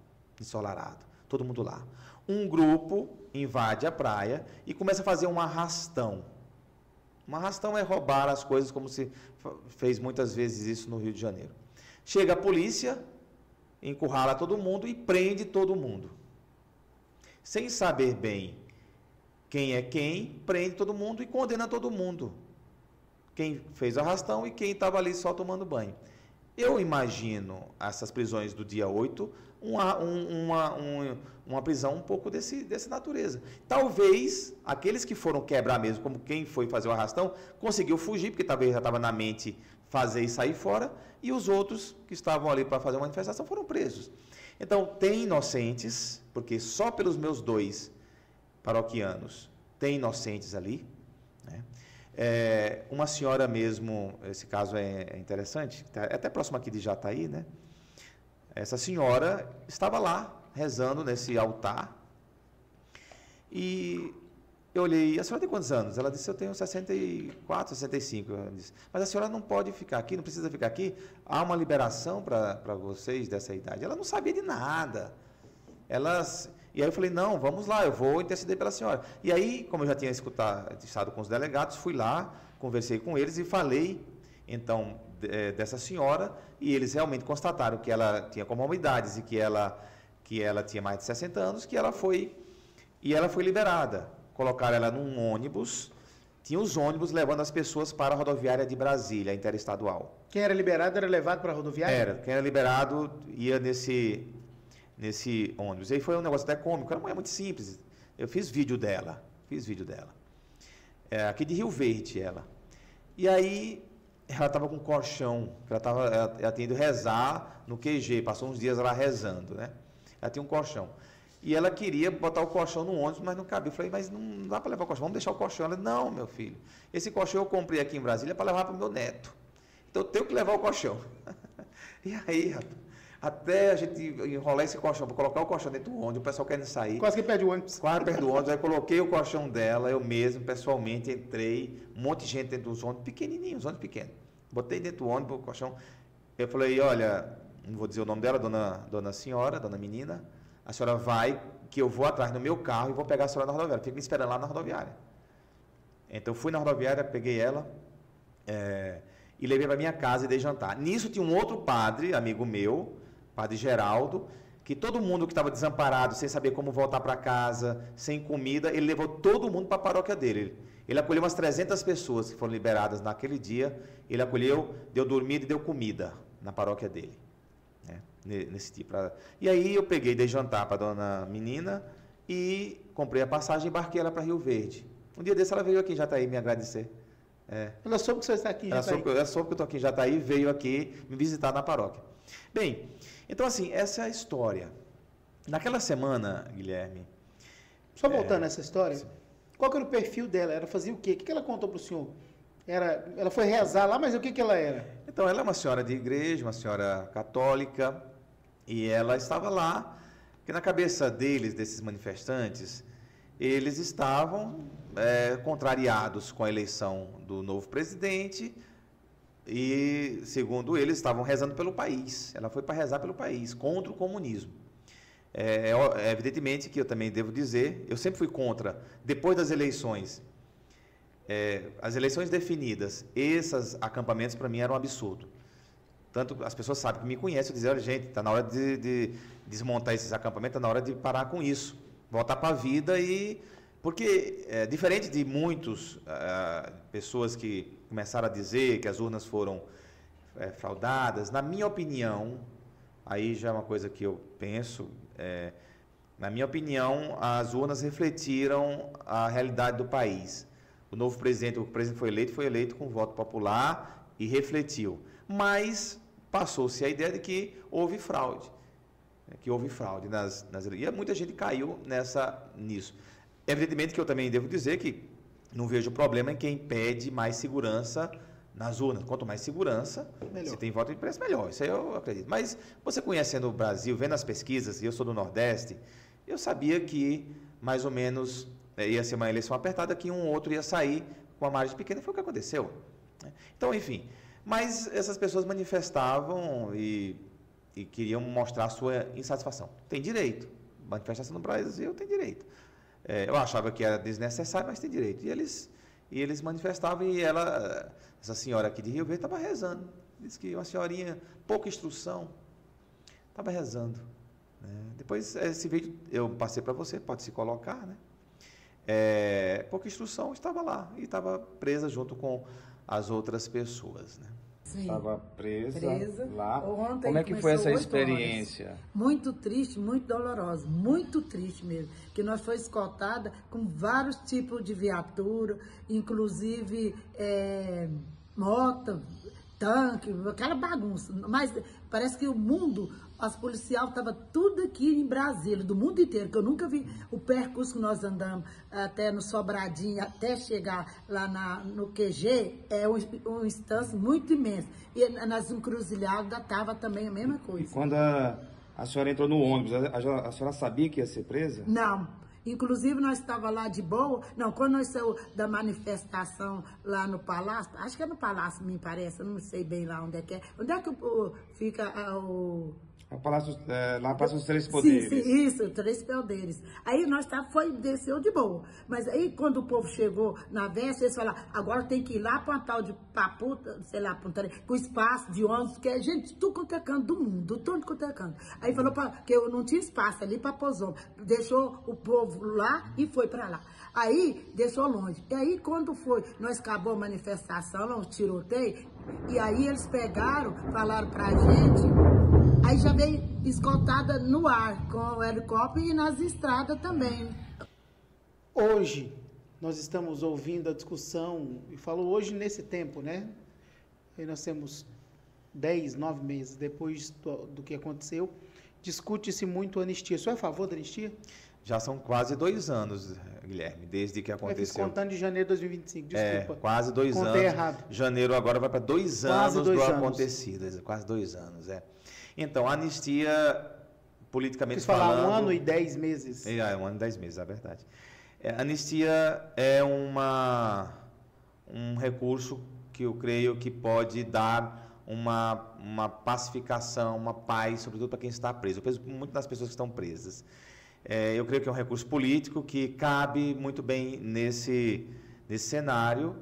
ensolarado, todo mundo lá. Um grupo invade a praia e começa a fazer um arrastão. Um arrastão é roubar as coisas, como se fez muitas vezes isso no Rio de Janeiro. Chega a polícia, encurrala todo mundo e prende todo mundo. Sem saber bem quem é quem, prende todo mundo e condena todo mundo. Quem fez o arrastão e quem estava ali só tomando banho. Eu imagino essas prisões do dia 8, uma prisão um pouco dessa natureza. Talvez aqueles que foram quebrar mesmo, como quem foi fazer o arrastão, conseguiu fugir, porque talvez já estava na mente fazer e sair fora, e os outros que estavam ali para fazer uma manifestação foram presos. Então, tem inocentes, porque só pelos meus 2 paroquianos tem inocentes ali, né? Uma senhora mesmo, esse caso é interessante, é até próximo aqui de Jataí, né? Essa senhora estava lá, rezando nesse altar, e eu olhei, a senhora tem quantos anos? Ela disse, eu tenho 64, 65. Eu disse, mas a senhora não pode ficar aqui, não precisa ficar aqui, há uma liberação para vocês dessa idade. Ela não sabia de nada. E aí eu falei, não, vamos lá, eu vou interceder pela senhora. E aí, como eu já tinha estado com os delegados, fui lá, conversei com eles e falei, então, dessa senhora, e eles realmente constataram que ela tinha comorbidades e que ela tinha mais de 60 anos, que ela foi liberada. Colocaram ela num ônibus, tinha os ônibus levando as pessoas para a rodoviária de Brasília, interestadual. Quem era liberado era levado para a rodoviária? Era, quem era liberado ia nesse ônibus. E aí foi um negócio até cômico, era uma mulher muito simples. Eu fiz vídeo dela. Aqui de Rio Verde, ela. E aí, ela estava com um colchão, ela tinha ido rezar no QG, passou uns dias lá rezando, né? Ela tinha um colchão. E ela queria botar o colchão no ônibus, mas não cabia. Eu falei, mas não dá para levar o colchão, vamos deixar o colchão. Ela, não, meu filho, esse colchão eu comprei aqui em Brasília para levar para o meu neto. Então eu tenho que levar o colchão. E aí, rapaz, até a gente enrolar esse colchão, para colocar o colchão dentro do ônibus, o pessoal querendo sair. Quase que perde o ônibus. Quase perto do ônibus, aí coloquei o colchão dela, eu mesmo, pessoalmente, entrei, um monte de gente dentro dos ônibus, pequenininhos, ônibus pequenos. Botei dentro do ônibus o colchão. Eu falei, olha, não vou dizer o nome dela, dona senhora, dona menina, a senhora vai, que eu vou atrás no meu carro e vou pegar a senhora na rodoviária. Fica me esperando lá na rodoviária. Então, eu fui na rodoviária, peguei ela e levei para minha casa e dei jantar. Nisso tinha um outro padre, amigo meu, padre Geraldo, que todo mundo que estava desamparado, sem saber como voltar para casa, sem comida, ele levou todo mundo para a paróquia dele. Ele acolheu umas 300 pessoas que foram liberadas naquele dia. Ele acolheu, deu dormida e deu comida na paróquia dele. Nesse tipo. E aí eu peguei, dei jantar para a dona menina e comprei a passagem e embarquei ela para Rio Verde. Um dia desse ela veio aqui em Jataí me agradecer. Ela soube que você está aqui em Jataí. Ela soube que eu estou aqui em Jataí e veio aqui me visitar na paróquia. Bem, então assim, essa é a história. Naquela semana, Guilherme... Só voltando nessa história, qual que era o perfil dela? Ela fazia o quê? O que ela contou para o senhor? Ela foi rezar lá, mas o que ela era? Então, ela é uma senhora de igreja, uma senhora católica, e ela estava lá, porque na cabeça desses manifestantes, eles estavam contrariados com a eleição do novo presidente, e, segundo eles, estavam rezando pelo país. Ela foi para rezar pelo país, contra o comunismo. Evidentemente que eu também devo dizer, eu sempre fui contra, depois das eleições, as eleições definidas, esses acampamentos para mim eram um absurdo. Tanto as pessoas sabem que me conhecem, eu dizia, olha, gente, está na hora de desmontar esses acampamentos, está na hora de parar com isso, voltar para a vida porque, diferente de muitas pessoas que começaram a dizer que as urnas foram fraudadas, na minha opinião, aí já é uma coisa que eu penso, na minha opinião, as urnas refletiram a realidade do país. O presidente foi eleito com voto popular e refletiu. Mas passou-se a ideia de que houve fraude. E muita gente caiu nisso. Evidentemente que eu também devo dizer que não vejo problema em quem pede mais segurança nas urnas. Quanto mais segurança, se tem voto impresso, melhor. Isso aí eu acredito. Mas você conhecendo o Brasil, vendo as pesquisas, e eu sou do Nordeste, eu sabia que mais ou menos ia ser uma eleição apertada, que um ou outro ia sair com uma margem pequena. Foi o que aconteceu. Então, enfim. Mas essas pessoas manifestavam e queriam mostrar a sua insatisfação. Tem direito. Manifestação no Brasil tem direito. Eu achava que era desnecessário, mas tem direito. E eles manifestavam e essa senhora aqui de Rio Verde estava rezando. Disse que uma senhorinha, pouca instrução, estava rezando. Depois, esse vídeo eu passei para você, pode se colocar, né? Pouca instrução, estava lá e estava presa junto com as outras pessoas, né? Estava presa lá. Ontem como é que foi essa 8 experiência? Horas. Muito triste, muito dolorosa, muito triste mesmo. Que nós foi escoltada com vários tipos de viatura, inclusive moto, tanque, aquela bagunça. Mas parece que o mundo, as policiais estavam tudo aqui em Brasília, do mundo inteiro, que eu nunca vi o percurso que nós andamos até no Sobradinho, até chegar lá no QG, uma instância muito imensa. E nas encruzilhadas estava também a mesma coisa. E quando a senhora entrou no ônibus, a senhora sabia que ia ser presa? Não. Inclusive, nós estávamos lá de boa. Não, quando nós saímos da manifestação lá no Palácio, acho que é no Palácio, me parece, eu não sei bem lá onde é que é. Onde é que fica o... O Palácio, lá passa os Três Poderes. Sim, isso, Três Poderes. Aí nós desceu de boa. Mas aí quando o povo chegou na véspera, eles falaram, agora tem que ir lá para uma tal de Paputa, sei lá, com espaço de ônibus, que é gente, tudo quanto é canto do mundo, tudo quanto é canto. Aí falou que eu não tinha espaço ali para pôr ônibus. Deixou o povo lá e foi para lá. Aí deixou longe. E aí quando nós acabou a manifestação, o tiroteio, e aí eles pegaram, falaram pra gente. Aí já veio escoltada no ar, com o helicóptero e nas estradas também. Hoje, nós estamos ouvindo a discussão, e falo hoje nesse tempo, né? Aí nós temos 10, 9 meses depois do que aconteceu, discute-se muito a anistia. O senhor é a favor da anistia? Já são quase 2 anos, Guilherme, desde que aconteceu. Contando de janeiro de 2025, desculpa. Quase 2 anos. Contei errado. Janeiro agora vai para 2 anos Quase 2 do anos. acontecido. Quase 2 anos, Então, a anistia, politicamente Quis falar falando... 1 ano e 10 meses. 1 ano e 10 meses, é verdade. A anistia é um recurso que eu creio que pode dar uma pacificação, uma paz, sobretudo para quem está preso. Eu penso muito nas pessoas que estão presas. Eu creio que é um recurso político que cabe muito bem nesse cenário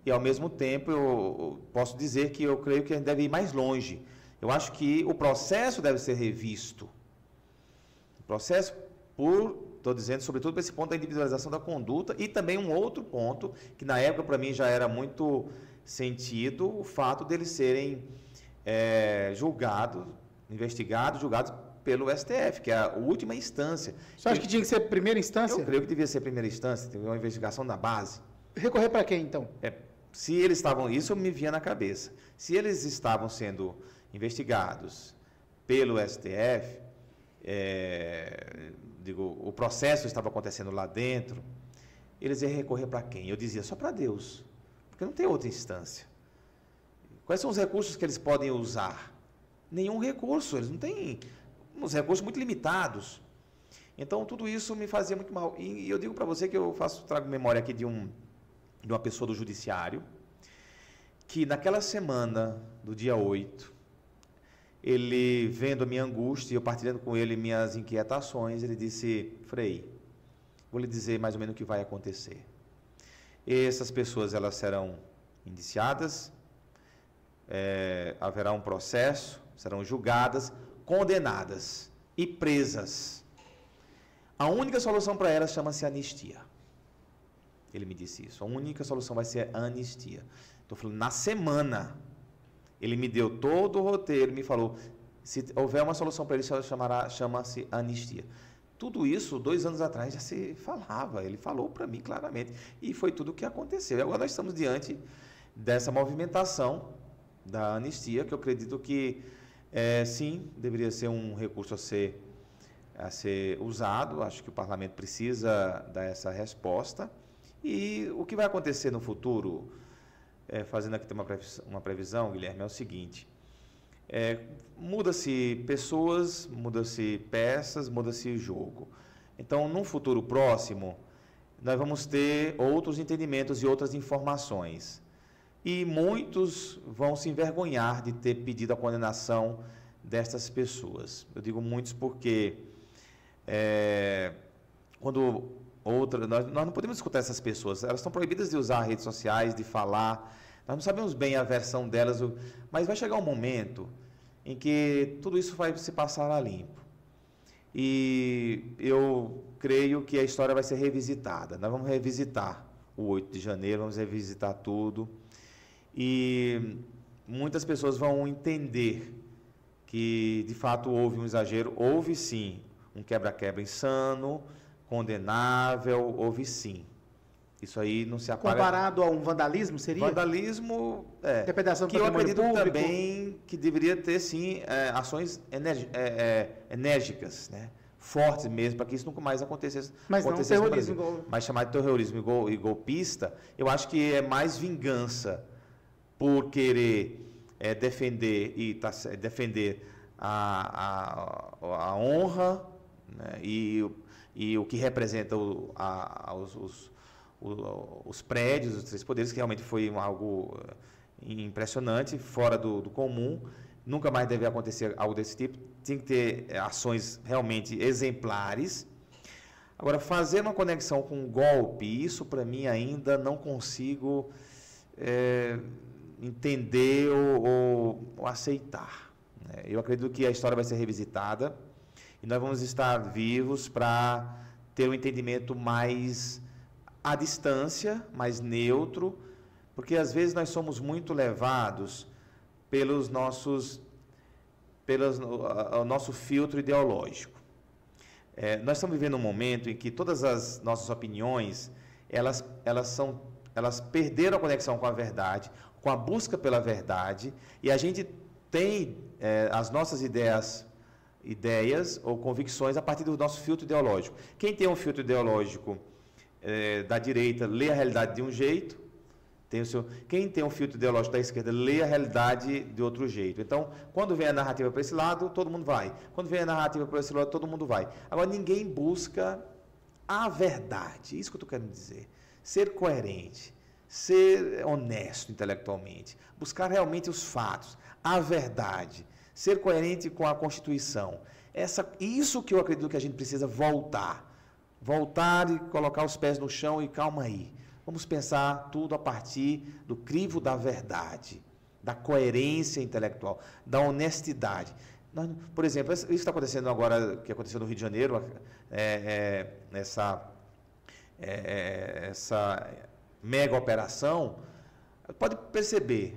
e, ao mesmo tempo, eu posso dizer que eu creio que a gente deve ir mais longe. Eu acho que o processo deve ser revisto. O processo, estou dizendo, sobretudo para esse ponto da individualização da conduta e também um outro ponto, que na época para mim já era muito sentido, o fato deles serem investigados, julgados pelo STF, que é a última instância. Você acha que tinha que ser primeira instância? Eu creio que devia ser primeira instância, teve uma investigação na base. Recorrer para quem, então? Se eles estavam, isso me vinha na cabeça, se eles estavam sendo investigados pelo STF, o processo estava acontecendo lá dentro, eles iam recorrer para quem? Eu dizia, só para Deus, porque não tem outra instância. Quais são os recursos que eles podem usar? Nenhum recurso, eles não têm uns recursos muito limitados. Então, tudo isso me fazia muito mal. E eu digo para você que eu trago memória aqui de uma pessoa do judiciário, que naquela semana do dia 8, ele vendo a minha angústia e eu partilhando com ele minhas inquietações, ele disse: Frei, vou lhe dizer mais ou menos o que vai acontecer. Essas pessoas, elas serão indiciadas, haverá um processo, serão julgadas, condenadas e presas. A única solução para elas chama-se anistia. Ele me disse isso. A única solução vai ser anistia. Estou falando, na semana, ele me deu todo o roteiro, me falou, se houver uma solução para ele, chama-se anistia. Tudo isso, 2 anos atrás, já se falava. Ele falou para mim claramente. E foi tudo o que aconteceu. E agora nós estamos diante dessa movimentação da anistia, que eu acredito que, sim, deveria ser um recurso a ser usado. Acho que o parlamento precisa dar essa resposta. E o que vai acontecer no futuro, fazendo aqui uma previsão, Guilherme, é o seguinte: muda-se pessoas, muda-se peças, muda-se jogo. Então, num futuro próximo, nós vamos ter outros entendimentos e outras informações. E muitos vão se envergonhar de ter pedido a condenação destas pessoas. Eu digo muitos porque nós não podemos escutar essas pessoas. Elas estão proibidas de usar redes sociais, de falar. Nós não sabemos bem a versão delas, mas vai chegar um momento em que tudo isso vai se passar a limpo. E eu creio que a história vai ser revisitada. Nós vamos revisitar o 8 de janeiro, vamos revisitar tudo. E muitas pessoas vão entender que, de fato, houve um exagero. Houve, sim, um quebra-quebra insano, condenável, houve, sim. Isso aí não se apaga. Comparado a um vandalismo, seria? Vandalismo, depredação do que eu patrimônio acredito público. Também que deveria ter, sim, ações enérgicas, né? Fortes mesmo, para que isso nunca mais acontecesse. Mas não terrorismo. Mas chamar de terrorismo e golpista, eu acho que é mais vingança por querer defender a honra, né? E o que representa os prédios, os 3 poderes, que realmente foi algo impressionante, fora do comum. Nunca mais deve acontecer algo desse tipo. Tem que ter ações realmente exemplares. Agora, fazer uma conexão com um golpe, isso para mim ainda não consigo entender ou aceitar. Eu acredito que a história vai ser revisitada e nós vamos estar vivos para ter um entendimento mais à distância, mais neutro, porque às vezes nós somos muito levados pelo nosso filtro ideológico. Nós estamos vivendo um momento em que todas as nossas opiniões, elas perderam a conexão com a verdade, com a busca pela verdade, e a gente tem as nossas ideias ou convicções a partir do nosso filtro ideológico. Quem tem um filtro ideológico da direita lê a realidade de um jeito, quem tem um filtro ideológico da esquerda lê a realidade de outro jeito. Então, quando vem a narrativa para esse lado, todo mundo vai. Quando vem a narrativa para esse lado, todo mundo vai. Agora, ninguém busca a verdade. Isso que eu estou querendo dizer. Ser coerente, ser honesto intelectualmente, buscar realmente os fatos, a verdade, ser coerente com a Constituição. Isso que eu acredito que a gente precisa voltar e colocar os pés no chão e calma aí. Vamos pensar tudo a partir do crivo da verdade, da coerência intelectual, da honestidade. Por exemplo, isso que está acontecendo agora, que aconteceu no Rio de Janeiro, essa mega operação, pode perceber,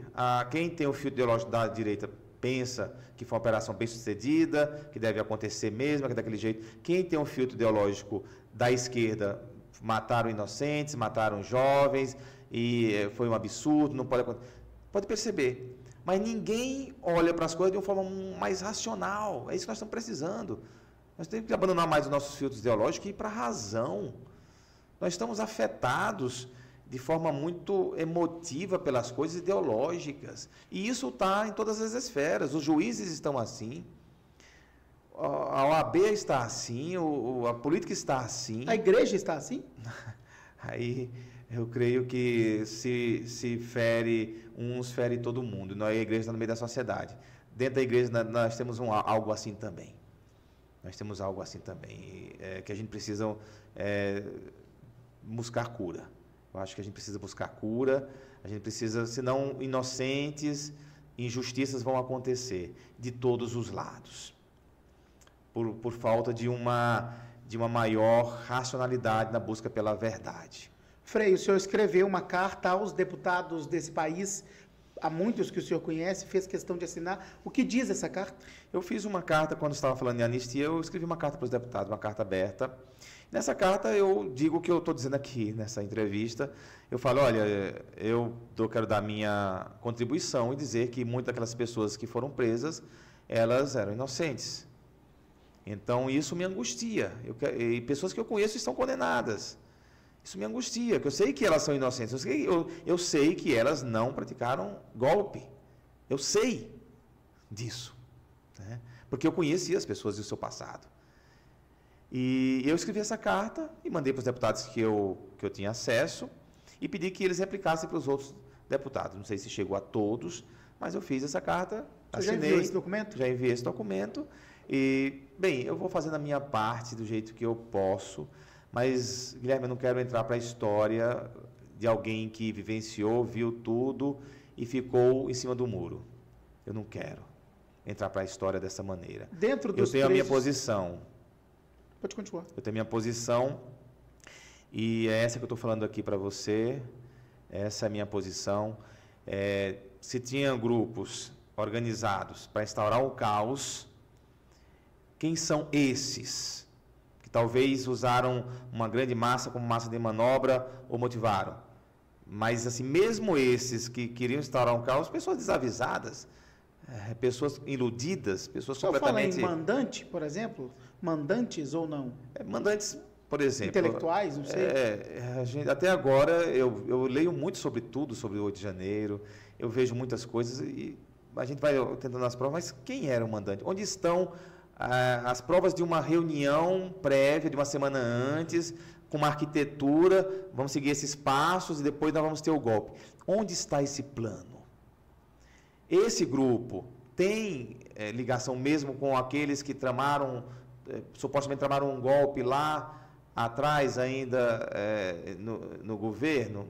quem tem o filtro ideológico da direita pensa que foi uma operação bem sucedida, que deve acontecer mesmo, que é daquele jeito. Quem tem um filtro ideológico da esquerda, mataram inocentes, mataram jovens, e foi um absurdo, não pode acontecer. Pode perceber. Mas ninguém olha para as coisas de uma forma mais racional. É isso que nós estamos precisando. Nós temos que abandonar mais os nossos filtros ideológicos e ir para a razão. Nós estamos afetados de forma muito emotiva pelas coisas ideológicas. E isso está em todas as esferas. Os juízes estão assim. A OAB está assim, a política está assim. A igreja está assim? Aí Eu creio que se fere uns, fere todo mundo. Nós, a igreja está no meio da sociedade. Dentro da igreja nós temos algo assim também. Nós temos algo assim também, que a gente precisa buscar cura. Eu acho que a gente precisa buscar cura, a gente precisa, senão inocentes, injustiças vão acontecer de todos os lados. Por falta de uma maior racionalidade na busca pela verdade. Frei, o senhor escreveu uma carta aos deputados desse país, há muitos que o senhor conhece, fez questão de assinar. O que diz essa carta? Eu fiz uma carta, quando estava falando em anistia, eu escrevi uma carta para os deputados, uma carta aberta. Nessa carta eu digo o que eu estou dizendo aqui, nessa entrevista. Eu falo, olha, eu quero dar minha contribuição e dizer que muitas daquelas pessoas que foram presas, elas eram inocentes. Então, isso me angustia. E pessoas que eu conheço estão condenadas. Isso me angustia, porque eu sei que elas são inocentes. Eu sei que elas não praticaram golpe. Eu sei disso. Né? Porque eu conheci as pessoas do seu passado. E eu escrevi essa carta e mandei para os deputados que eu tinha acesso e pedi que eles replicassem para os outros deputados. Não sei se chegou a todos, mas eu fiz essa carta, assinei. Já enviou esse documento? Já enviei esse documento. E, bem, eu vou fazendo a minha parte do jeito que eu posso, mas, Guilherme, eu não quero entrar para a história de alguém que vivenciou, viu tudo e ficou em cima do muro. Eu não quero entrar para a história dessa maneira. Eu tenho a minha posição. Pode continuar. Eu tenho a minha posição e é essa que eu estou falando aqui para você. Essa é a minha posição. Se tinha grupos organizados para instaurar o caos, quem são esses? Que talvez usaram uma grande massa como massa de manobra ou motivaram. Mas, assim, mesmo esses que queriam instaurar um caos, pessoas desavisadas, pessoas iludidas, pessoas completamente... Só fala em mandante, por exemplo? Mandantes ou não? Mandantes, por exemplo... Intelectuais, não sei. Até agora, eu leio muito sobre tudo, sobre o 8 de janeiro, eu vejo muitas coisas e a gente vai tentando as provas, mas quem era o mandante? Onde estão as provas de uma reunião prévia, de uma semana antes, com uma arquitetura, vamos seguir esses passos e depois nós vamos ter o golpe. Onde está esse plano? Esse grupo tem ligação mesmo com aqueles que supostamente tramaram um golpe lá atrás ainda no governo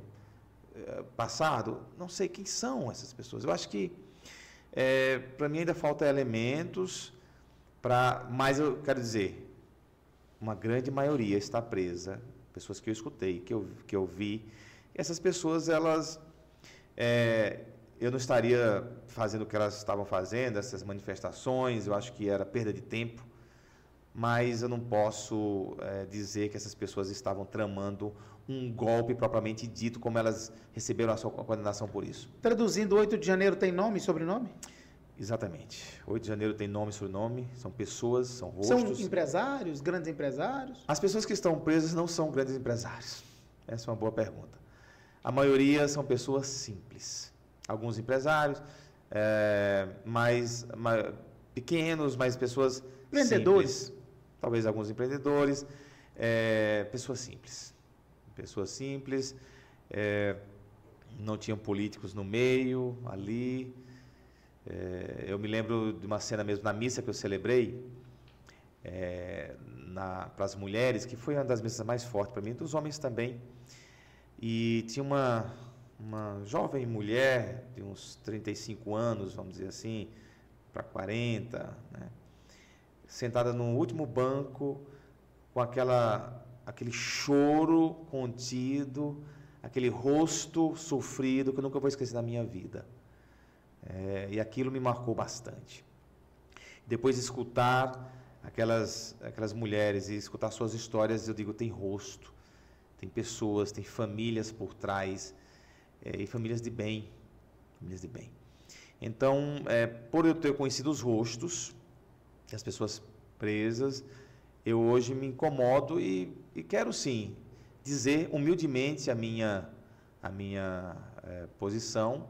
passado? Não sei quem são essas pessoas. Eu acho que para mim ainda falta elementos. Mas eu quero dizer, uma grande maioria está presa, pessoas que eu escutei, que eu vi. Essas pessoas, elas, eu não estaria fazendo o que elas estavam fazendo, essas manifestações, eu acho que era perda de tempo, mas eu não posso dizer que essas pessoas estavam tramando um golpe propriamente dito, como elas receberam a sua condenação por isso. Traduzindo, 8 de janeiro tem nome e sobrenome? Exatamente. 8 de janeiro tem nome e sobrenome, são pessoas, são rostos. São empresários, grandes empresários? As pessoas que estão presas não são grandes empresários. Essa é uma boa pergunta. A maioria são pessoas simples. Alguns empresários, mais pequenos, mas pessoas empreendedores. Simples. Talvez alguns empreendedores. Pessoas simples. Pessoas simples. Não tinham políticos no meio, ali. Eu me lembro de uma cena mesmo na missa que eu celebrei para as mulheres, que foi uma das missas mais fortes para mim, dos homens também. E tinha uma jovem mulher de uns 35 anos, vamos dizer assim, para 40, né, sentada no último banco, com aquele choro contido, aquele rosto sofrido que eu nunca vou esquecer na minha vida. E aquilo me marcou bastante. Depois de escutar aquelas mulheres e escutar suas histórias, eu digo, tem rosto, tem pessoas, tem famílias por trás, e famílias de bem. Então, por eu ter conhecido os rostos das pessoas presas, eu hoje me incomodo e quero sim dizer humildemente a minha posição.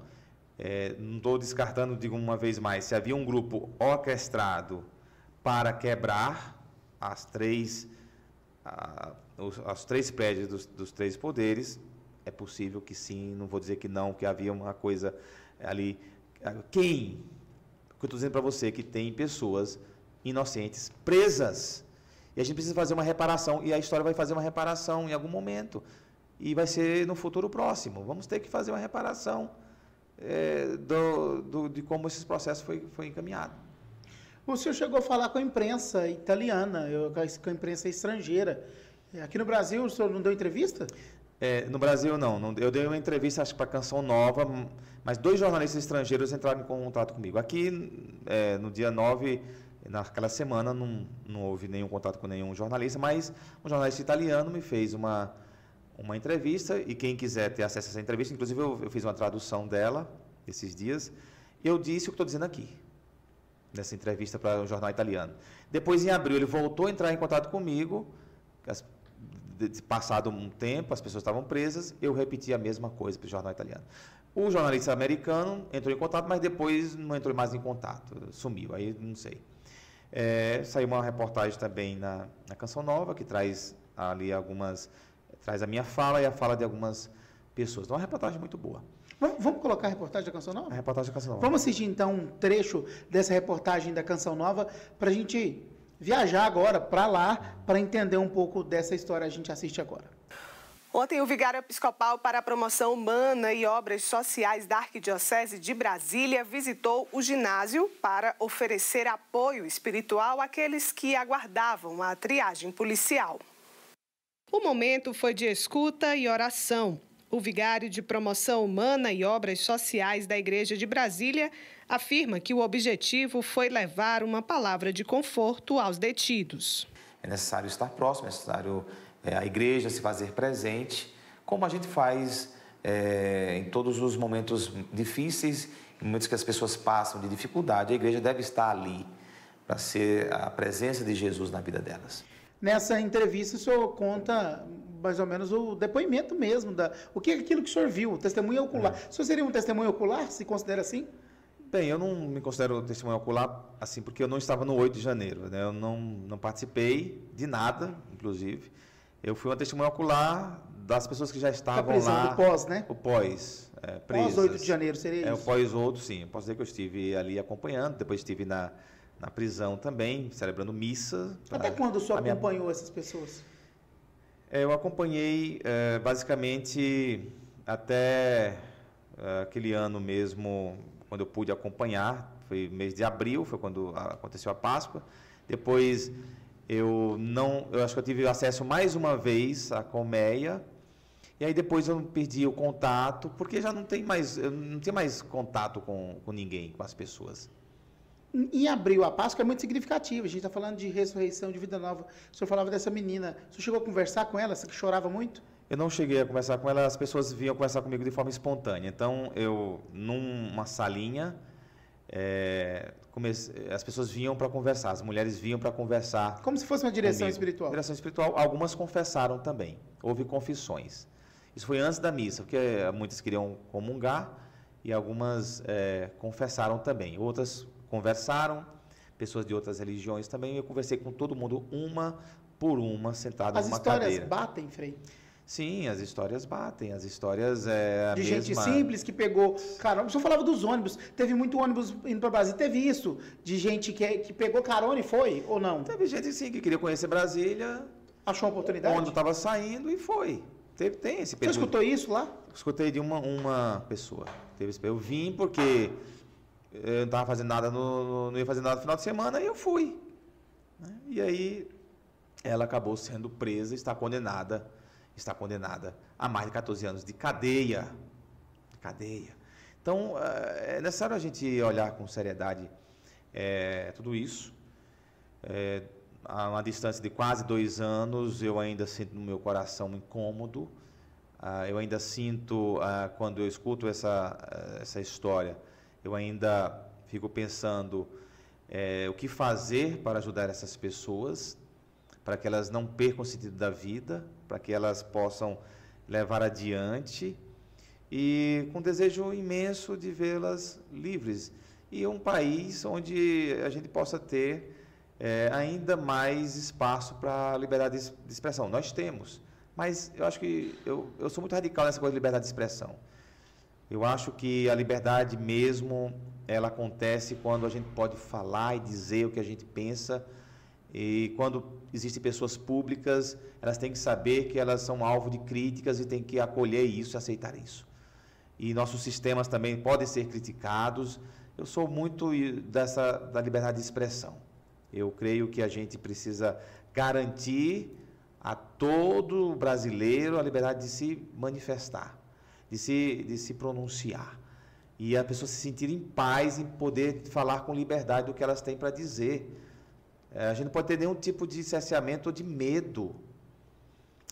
Não estou descartando, digo uma vez mais, se havia um grupo orquestrado para quebrar os três prédios dos três poderes, É possível que sim, não vou dizer que não, que havia uma coisa ali. Quem? O que eu estou dizendo para você, que tem pessoas inocentes presas. E a gente precisa fazer uma reparação, e a história vai fazer uma reparação em algum momento. E vai ser no futuro próximo. Vamos ter que fazer uma reparação de como esse processo foi encaminhado. O senhor chegou a falar com a imprensa italiana, com a imprensa estrangeira. Aqui no Brasil, o senhor não deu entrevista? No Brasil, não. Eu dei uma entrevista, acho que para Canção Nova, mas 2 jornalistas estrangeiros entraram em contato comigo. Aqui, no dia 9, naquela semana, não houve nenhum contato com nenhum jornalista, mas um jornalista italiano me fez uma entrevista, e quem quiser ter acesso a essa entrevista, inclusive eu fiz uma tradução dela esses dias, eu disse o que estou dizendo aqui, nessa entrevista para o jornal italiano. Depois, em abril, ele voltou a entrar em contato comigo, passado um tempo, as pessoas estavam presas, eu repeti a mesma coisa para o jornal italiano. O jornalista americano entrou em contato, mas depois não entrou mais em contato, sumiu, aí não sei. Saiu uma reportagem também na Canção Nova, que traz ali traz a minha fala e a fala de algumas pessoas. Então, é uma reportagem muito boa. Vamos colocar a reportagem da Canção Nova? A reportagem da Canção Nova. Vamos assistir, então, um trecho dessa reportagem da Canção Nova para a gente viajar agora para lá, para entender um pouco dessa história. A gente assiste agora. Ontem, o vigário episcopal para a promoção humana e obras sociais da Arquidiocese de Brasília visitou o ginásio para oferecer apoio espiritual àqueles que aguardavam a triagem policial. O momento foi de escuta e oração. O vigário de promoção humana e obras sociais da Igreja de Brasília afirma que o objetivo foi levar uma palavra de conforto aos detidos. É necessário estar próximo, é necessário a igreja se fazer presente, como a gente faz em todos os momentos difíceis, em momentos que as pessoas passam de dificuldade. A igreja deve estar ali para ser a presença de Jesus na vida delas. Nessa entrevista, o senhor conta mais ou menos o depoimento mesmo, o que é aquilo que o senhor viu, o testemunho ocular. O senhor seria um testemunho ocular, se considera assim? Bem, eu não me considero testemunho ocular, assim, porque eu não estava no 8 de janeiro, né? Eu não participei de nada, inclusive. Eu fui uma testemunha ocular das pessoas que já estavam lá. Do pós, né? O pós, presas. Pós 8 de janeiro, seria isso? O pós 8, sim. Eu posso dizer que eu estive ali acompanhando, depois estive na prisão também, celebrando missa. Até quando o senhor acompanhou essas pessoas? Eu acompanhei basicamente até aquele ano mesmo, quando eu pude acompanhar, foi mês de abril, foi quando aconteceu a Páscoa. Depois eu acho que eu tive acesso mais uma vez à colmeia, e aí depois eu perdi o contato, porque já não tem mais, eu não tinha mais contato com ninguém, com as pessoas. Em abril, a Páscoa é muito significativa. A gente está falando de ressurreição, de vida nova. O senhor falava dessa menina. O senhor chegou a conversar com ela? Você que chorava muito? Eu não cheguei a conversar com ela. As pessoas vinham conversar comigo de forma espontânea. Então, numa salinha, as pessoas vinham para conversar. As mulheres vinham para conversar. Como se fosse uma direção comigo. espiritual. Direção espiritual. Algumas confessaram também. Houve confissões. Isso foi antes da missa, porque muitas queriam comungar e algumas confessaram também. Outras conversaram, pessoas de outras religiões também. Eu conversei com todo mundo, uma por uma, sentado numa cadeira. As histórias batem, Frei? Sim, as histórias batem. As histórias de gente simples que pegou carona. O senhor falava dos ônibus. Teve muito ônibus indo para Brasília. Teve isso? De gente que pegou carona e foi? Ou não? Teve gente, sim, que queria conhecer Brasília. Achou uma oportunidade? O ônibus estava saindo e foi. Tem esse período. Você escutou isso lá? Escutei de uma pessoa. Eu vim porque eu não estava fazendo nada, não ia fazer nada no final de semana, e eu fui. E aí ela acabou sendo presa, está condenada a mais de 14 anos de cadeia. Então, é necessário a gente olhar com seriedade tudo isso. A uma distância de quase 2 anos, eu ainda sinto no meu coração um incômodo. Eu ainda sinto, quando eu escuto essa história, eu ainda fico pensando o que fazer para ajudar essas pessoas, para que elas não percam o sentido da vida, para que elas possam levar adiante, e com desejo imenso de vê-las livres. E um país onde a gente possa ter ainda mais espaço para a liberdade de expressão. Nós temos. Mas eu acho que eu sou muito radical nessa coisa de liberdade de expressão. Eu acho que a liberdade mesmo, ela acontece quando a gente pode falar e dizer o que a gente pensa. E quando existem pessoas públicas, elas têm que saber que elas são alvo de críticas e têm que acolher isso e aceitar isso. E nossos sistemas também podem ser criticados. Eu sou muito da liberdade de expressão. Eu creio que a gente precisa garantir a todo brasileiro a liberdade de se manifestar, de se pronunciar. E a pessoa se sentir em paz em poder falar com liberdade do que elas têm para dizer. A gente não pode ter nenhum tipo de cerceamento ou de medo.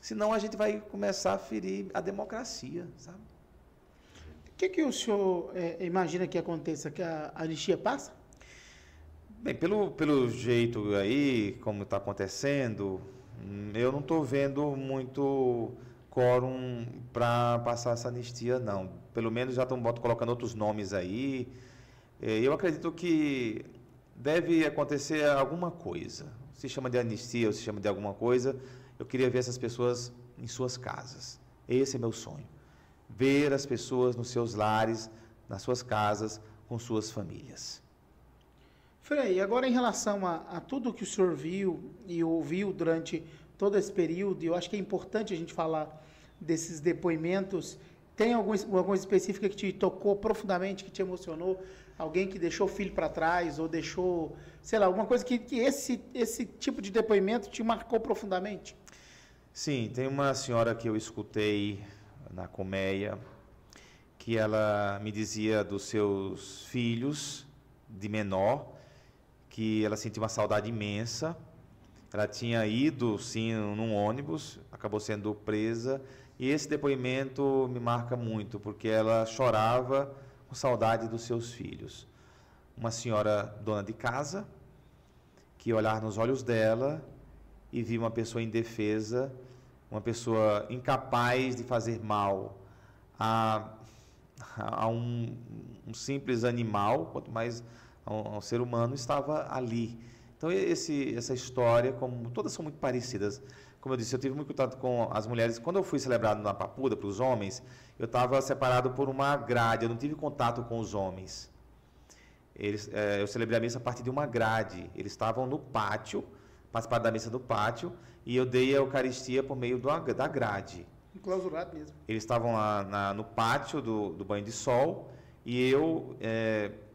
Senão a gente vai começar a ferir a democracia, sabe? O que o senhor imagina que aconteça, que a anistia passa? Bem, pelo jeito aí, como está acontecendo, eu não estou vendo muito quórum para passar essa anistia, não. Pelo menos já estão colocando outros nomes aí. Eu acredito que deve acontecer alguma coisa. Se chama de anistia ou se chama de alguma coisa, eu queria ver essas pessoas em suas casas. Esse é meu sonho. Ver as pessoas nos seus lares, nas suas casas, com suas famílias. Frei, agora em relação a tudo que o senhor viu e ouviu durante todo esse período, eu acho que é importante a gente falar desses depoimentos. Tem alguma coisa específica que te tocou profundamente, que te emocionou? Alguém que deixou o filho para trás ou deixou, sei lá, alguma coisa que esse tipo de depoimento te marcou profundamente? Sim, tem uma senhora que eu escutei na colmeia, que ela me dizia dos seus filhos de menor, que ela sentia uma saudade imensa. Ela tinha ido, sim, num ônibus, acabou sendo presa, e esse depoimento me marca muito, porque ela chorava com saudade dos seus filhos. Uma senhora dona de casa, que olhar nos olhos dela e via uma pessoa indefesa, uma pessoa incapaz de fazer mal a um simples animal, quanto mais a um ser humano, estava ali. Então, essa história, como todas são muito parecidas. Como eu disse, eu tive muito contato com as mulheres. Quando eu fui celebrado na Papuda para os homens, eu estava separado por uma grade, eu não tive contato com os homens. Eu celebrei a missa a partir de uma grade. Eles estavam no pátio, participaram da missa do pátio, e eu dei a Eucaristia por meio da grade. Enclausurado mesmo. Eles estavam lá no pátio do banho de sol, e eu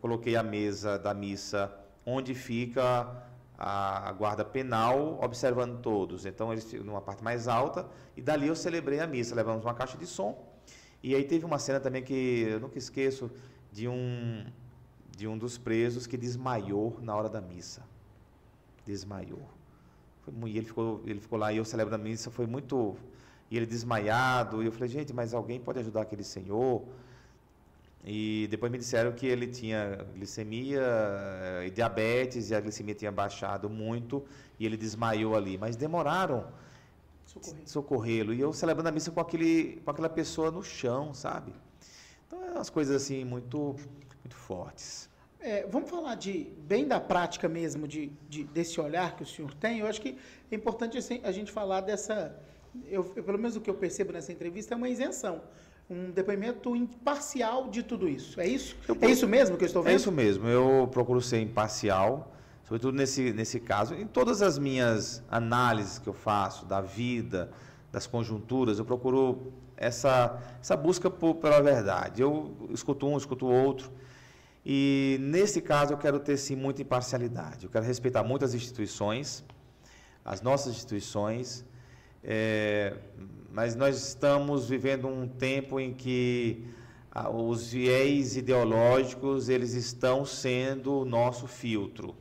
coloquei a mesa da missa onde fica a guarda penal, observando todos. Então, eles ficam numa parte mais alta, e dali eu celebrei a missa. Levamos uma caixa de som, e aí teve uma cena também que eu nunca esqueço, de um dos presos que desmaiou na hora da missa. Desmaiou. E ele ficou lá, e eu celebrando a missa, foi muito... E ele desmaiado, e eu falei, gente, mas alguém pode ajudar aquele senhor? E depois me disseram que ele tinha glicemia e diabetes, e a glicemia tinha baixado muito, e ele desmaiou ali. Mas demoraram socorrê-lo. E eu celebrando a missa com aquela pessoa no chão, sabe? Então, é umas coisas assim, muito, muito fortes. Vamos falar bem da prática mesmo, desse olhar que o senhor tem. Eu acho que é importante assim, a gente falar dessa... pelo menos o que eu percebo nessa entrevista é uma isenção. Um depoimento imparcial de tudo isso. É isso? É isso mesmo que eu estou vendo? É isso mesmo. Eu procuro ser imparcial, sobretudo nesse caso. Em todas as minhas análises que eu faço da vida, das conjunturas, eu procuro essa busca pela verdade. Eu escuto um, escuto o outro. E, nesse caso, eu quero ter, sim, muita imparcialidade. Eu quero respeitar muitas instituições, as nossas instituições, mas nós estamos vivendo um tempo em que os viés ideológicos, eles estão sendo o nosso filtro.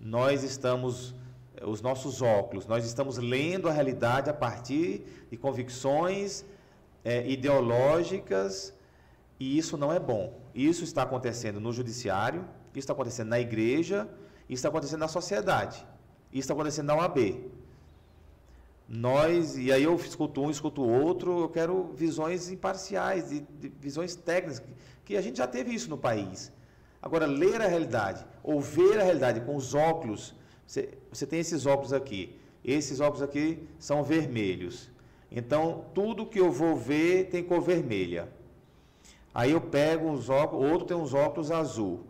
Nós estamos, os nossos óculos, nós estamos lendo a realidade a partir de convicções ideológicas, e isso não é bom. Isso está acontecendo no judiciário, isso está acontecendo na igreja, isso está acontecendo na sociedade, isso está acontecendo na OAB. E aí eu escuto um, escuto o outro, eu quero visões imparciais, de visões técnicas, que a gente já teve isso no país. Agora, ler a realidade, ou ver a realidade com os óculos, você tem esses óculos aqui são vermelhos. Então, tudo que eu vou ver tem cor vermelha. Aí eu pego uns óculos, outro tem uns óculos azul.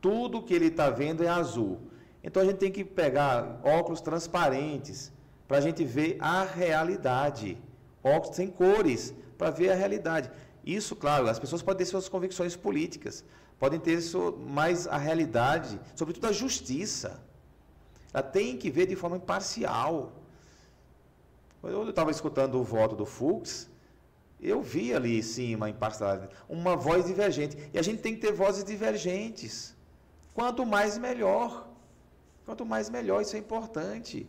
Tudo que ele está vendo é azul. Então, a gente tem que pegar óculos transparentes para a gente ver a realidade. Óculos sem cores, para ver a realidade. Isso, claro, as pessoas podem ter suas convicções políticas, podem ter mais a realidade, sobretudo a justiça. Ela tem que ver de forma imparcial. Quando eu estava escutando o voto do Fux, eu vi ali, sim, uma imparcialidade, uma voz divergente. E a gente tem que ter vozes divergentes. Quanto mais, melhor. Quanto mais, melhor. Isso é importante.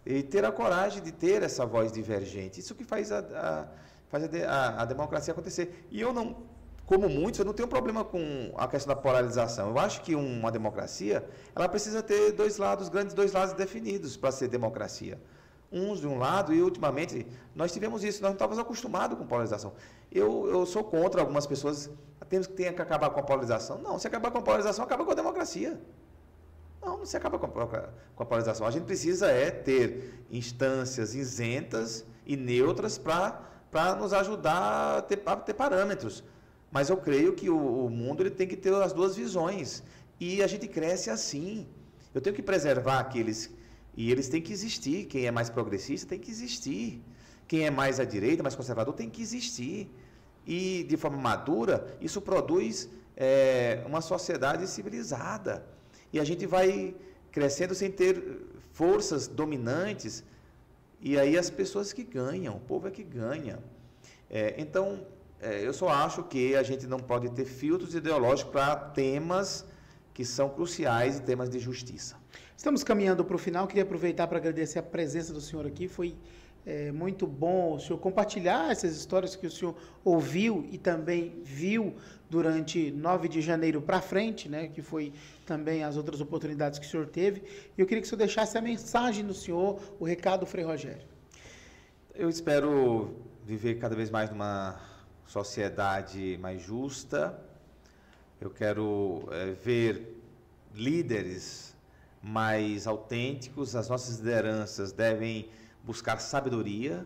E ter a coragem de ter essa voz divergente. Isso que faz a democracia acontecer. E eu não, como muitos, eu não tenho problema com a questão da polarização. Eu acho que uma democracia, ela precisa ter dois lados, grandes dois lados definidos para ser democracia. Uns de um lado e, ultimamente, nós tivemos isso, nós não estávamos acostumados com polarização. Eu sou contra algumas pessoas, temos que acabar com a polarização. Não, se acabar com a polarização, acaba com a democracia. Não se acaba com a polarização. A gente precisa ter instâncias isentas e neutras para nos ajudar a ter parâmetros. Mas eu creio que o mundo ele tem que ter as duas visões. E a gente cresce assim. Eu tenho que preservar aqueles... E eles têm que existir. Quem é mais progressista tem que existir. Quem é mais à direita, mais conservador, tem que existir. E, de forma madura, isso produz uma sociedade civilizada. E a gente vai crescendo sem ter forças dominantes. E aí as pessoas que ganham, o povo é que ganha. Então, eu só acho que a gente não pode ter filtros ideológicos para temas que são cruciais e temas de justiça. Estamos caminhando para o final, queria aproveitar para agradecer a presença do senhor aqui, foi muito bom o senhor compartilhar essas histórias que o senhor ouviu e também viu durante 9 de janeiro para frente, né, que foi também as outras oportunidades que o senhor teve, e eu queria que o senhor deixasse a mensagem do senhor, o recado do Frei Rogério. Eu espero viver cada vez mais numa sociedade mais justa, eu quero ver líderes mais autênticos, as nossas lideranças devem buscar sabedoria,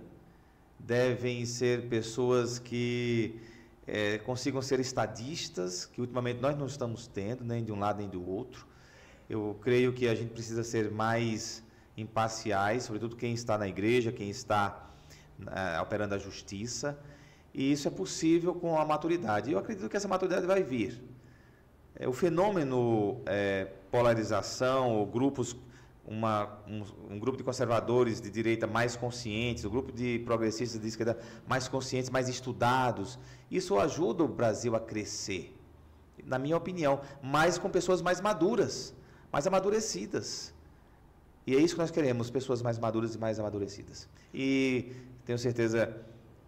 devem ser pessoas que consigam ser estadistas, que ultimamente nós não estamos tendo, nem de um lado nem do outro. Eu creio que a gente precisa ser mais imparciais, sobretudo quem está na igreja, quem está operando a justiça, e isso é possível com a maturidade. Eu acredito que essa maturidade vai vir. O fenômeno polarização, ou grupos, um grupo de conservadores de direita mais conscientes, um grupo de progressistas de esquerda mais conscientes, mais estudados, isso ajuda o Brasil a crescer, na minha opinião, mas com pessoas mais maduras, mais amadurecidas. E é isso que nós queremos, pessoas mais maduras e mais amadurecidas. E tenho certeza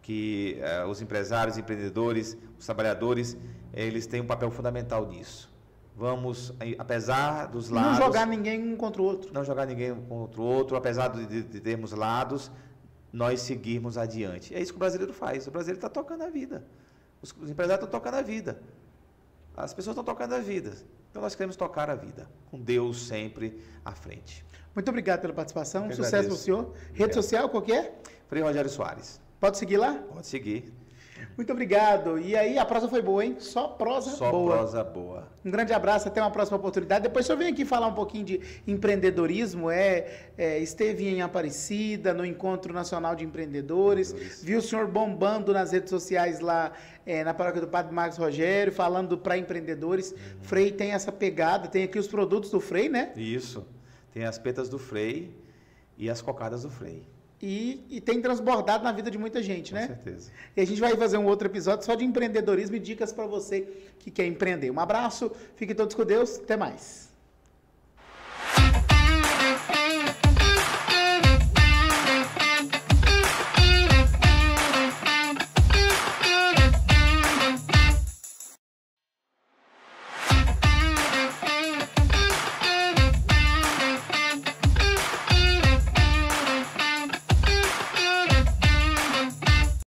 que os empresários, empreendedores, os trabalhadores, eles têm um papel fundamental nisso. Vamos, apesar dos lados... Não jogar ninguém um contra o outro. Não jogar ninguém um contra o outro, apesar de termos lados, nós seguirmos adiante. É isso que o brasileiro faz. O brasileiro está tocando a vida. Os empresários estão tocando a vida. As pessoas estão tocando a vida. Então nós queremos tocar a vida, com Deus sempre à frente. Muito obrigado pela participação. Sucesso para o senhor. Obrigado. Rede social, qual que é? Frei Rogério Soares. Pode seguir lá? Pode seguir. Muito obrigado. E aí, a prosa foi boa, hein? Só prosa boa. Só prosa boa. Um grande abraço, até uma próxima oportunidade. Depois o senhor vem aqui falar um pouquinho de empreendedorismo. Esteve em Aparecida, no Encontro Nacional de Empreendedores. Viu o senhor bombando nas redes sociais lá na paróquia do Padre Marcos Rogério, falando para empreendedores. Frei tem essa pegada, tem aqui os produtos do Frei, né? Isso. Tem as petas do Frei e as cocadas do Frei. E tem transbordado na vida de muita gente, né? Com certeza. E a gente vai fazer um outro episódio só de empreendedorismo e dicas para você que quer empreender. Um abraço, fiquem todos com Deus, até mais.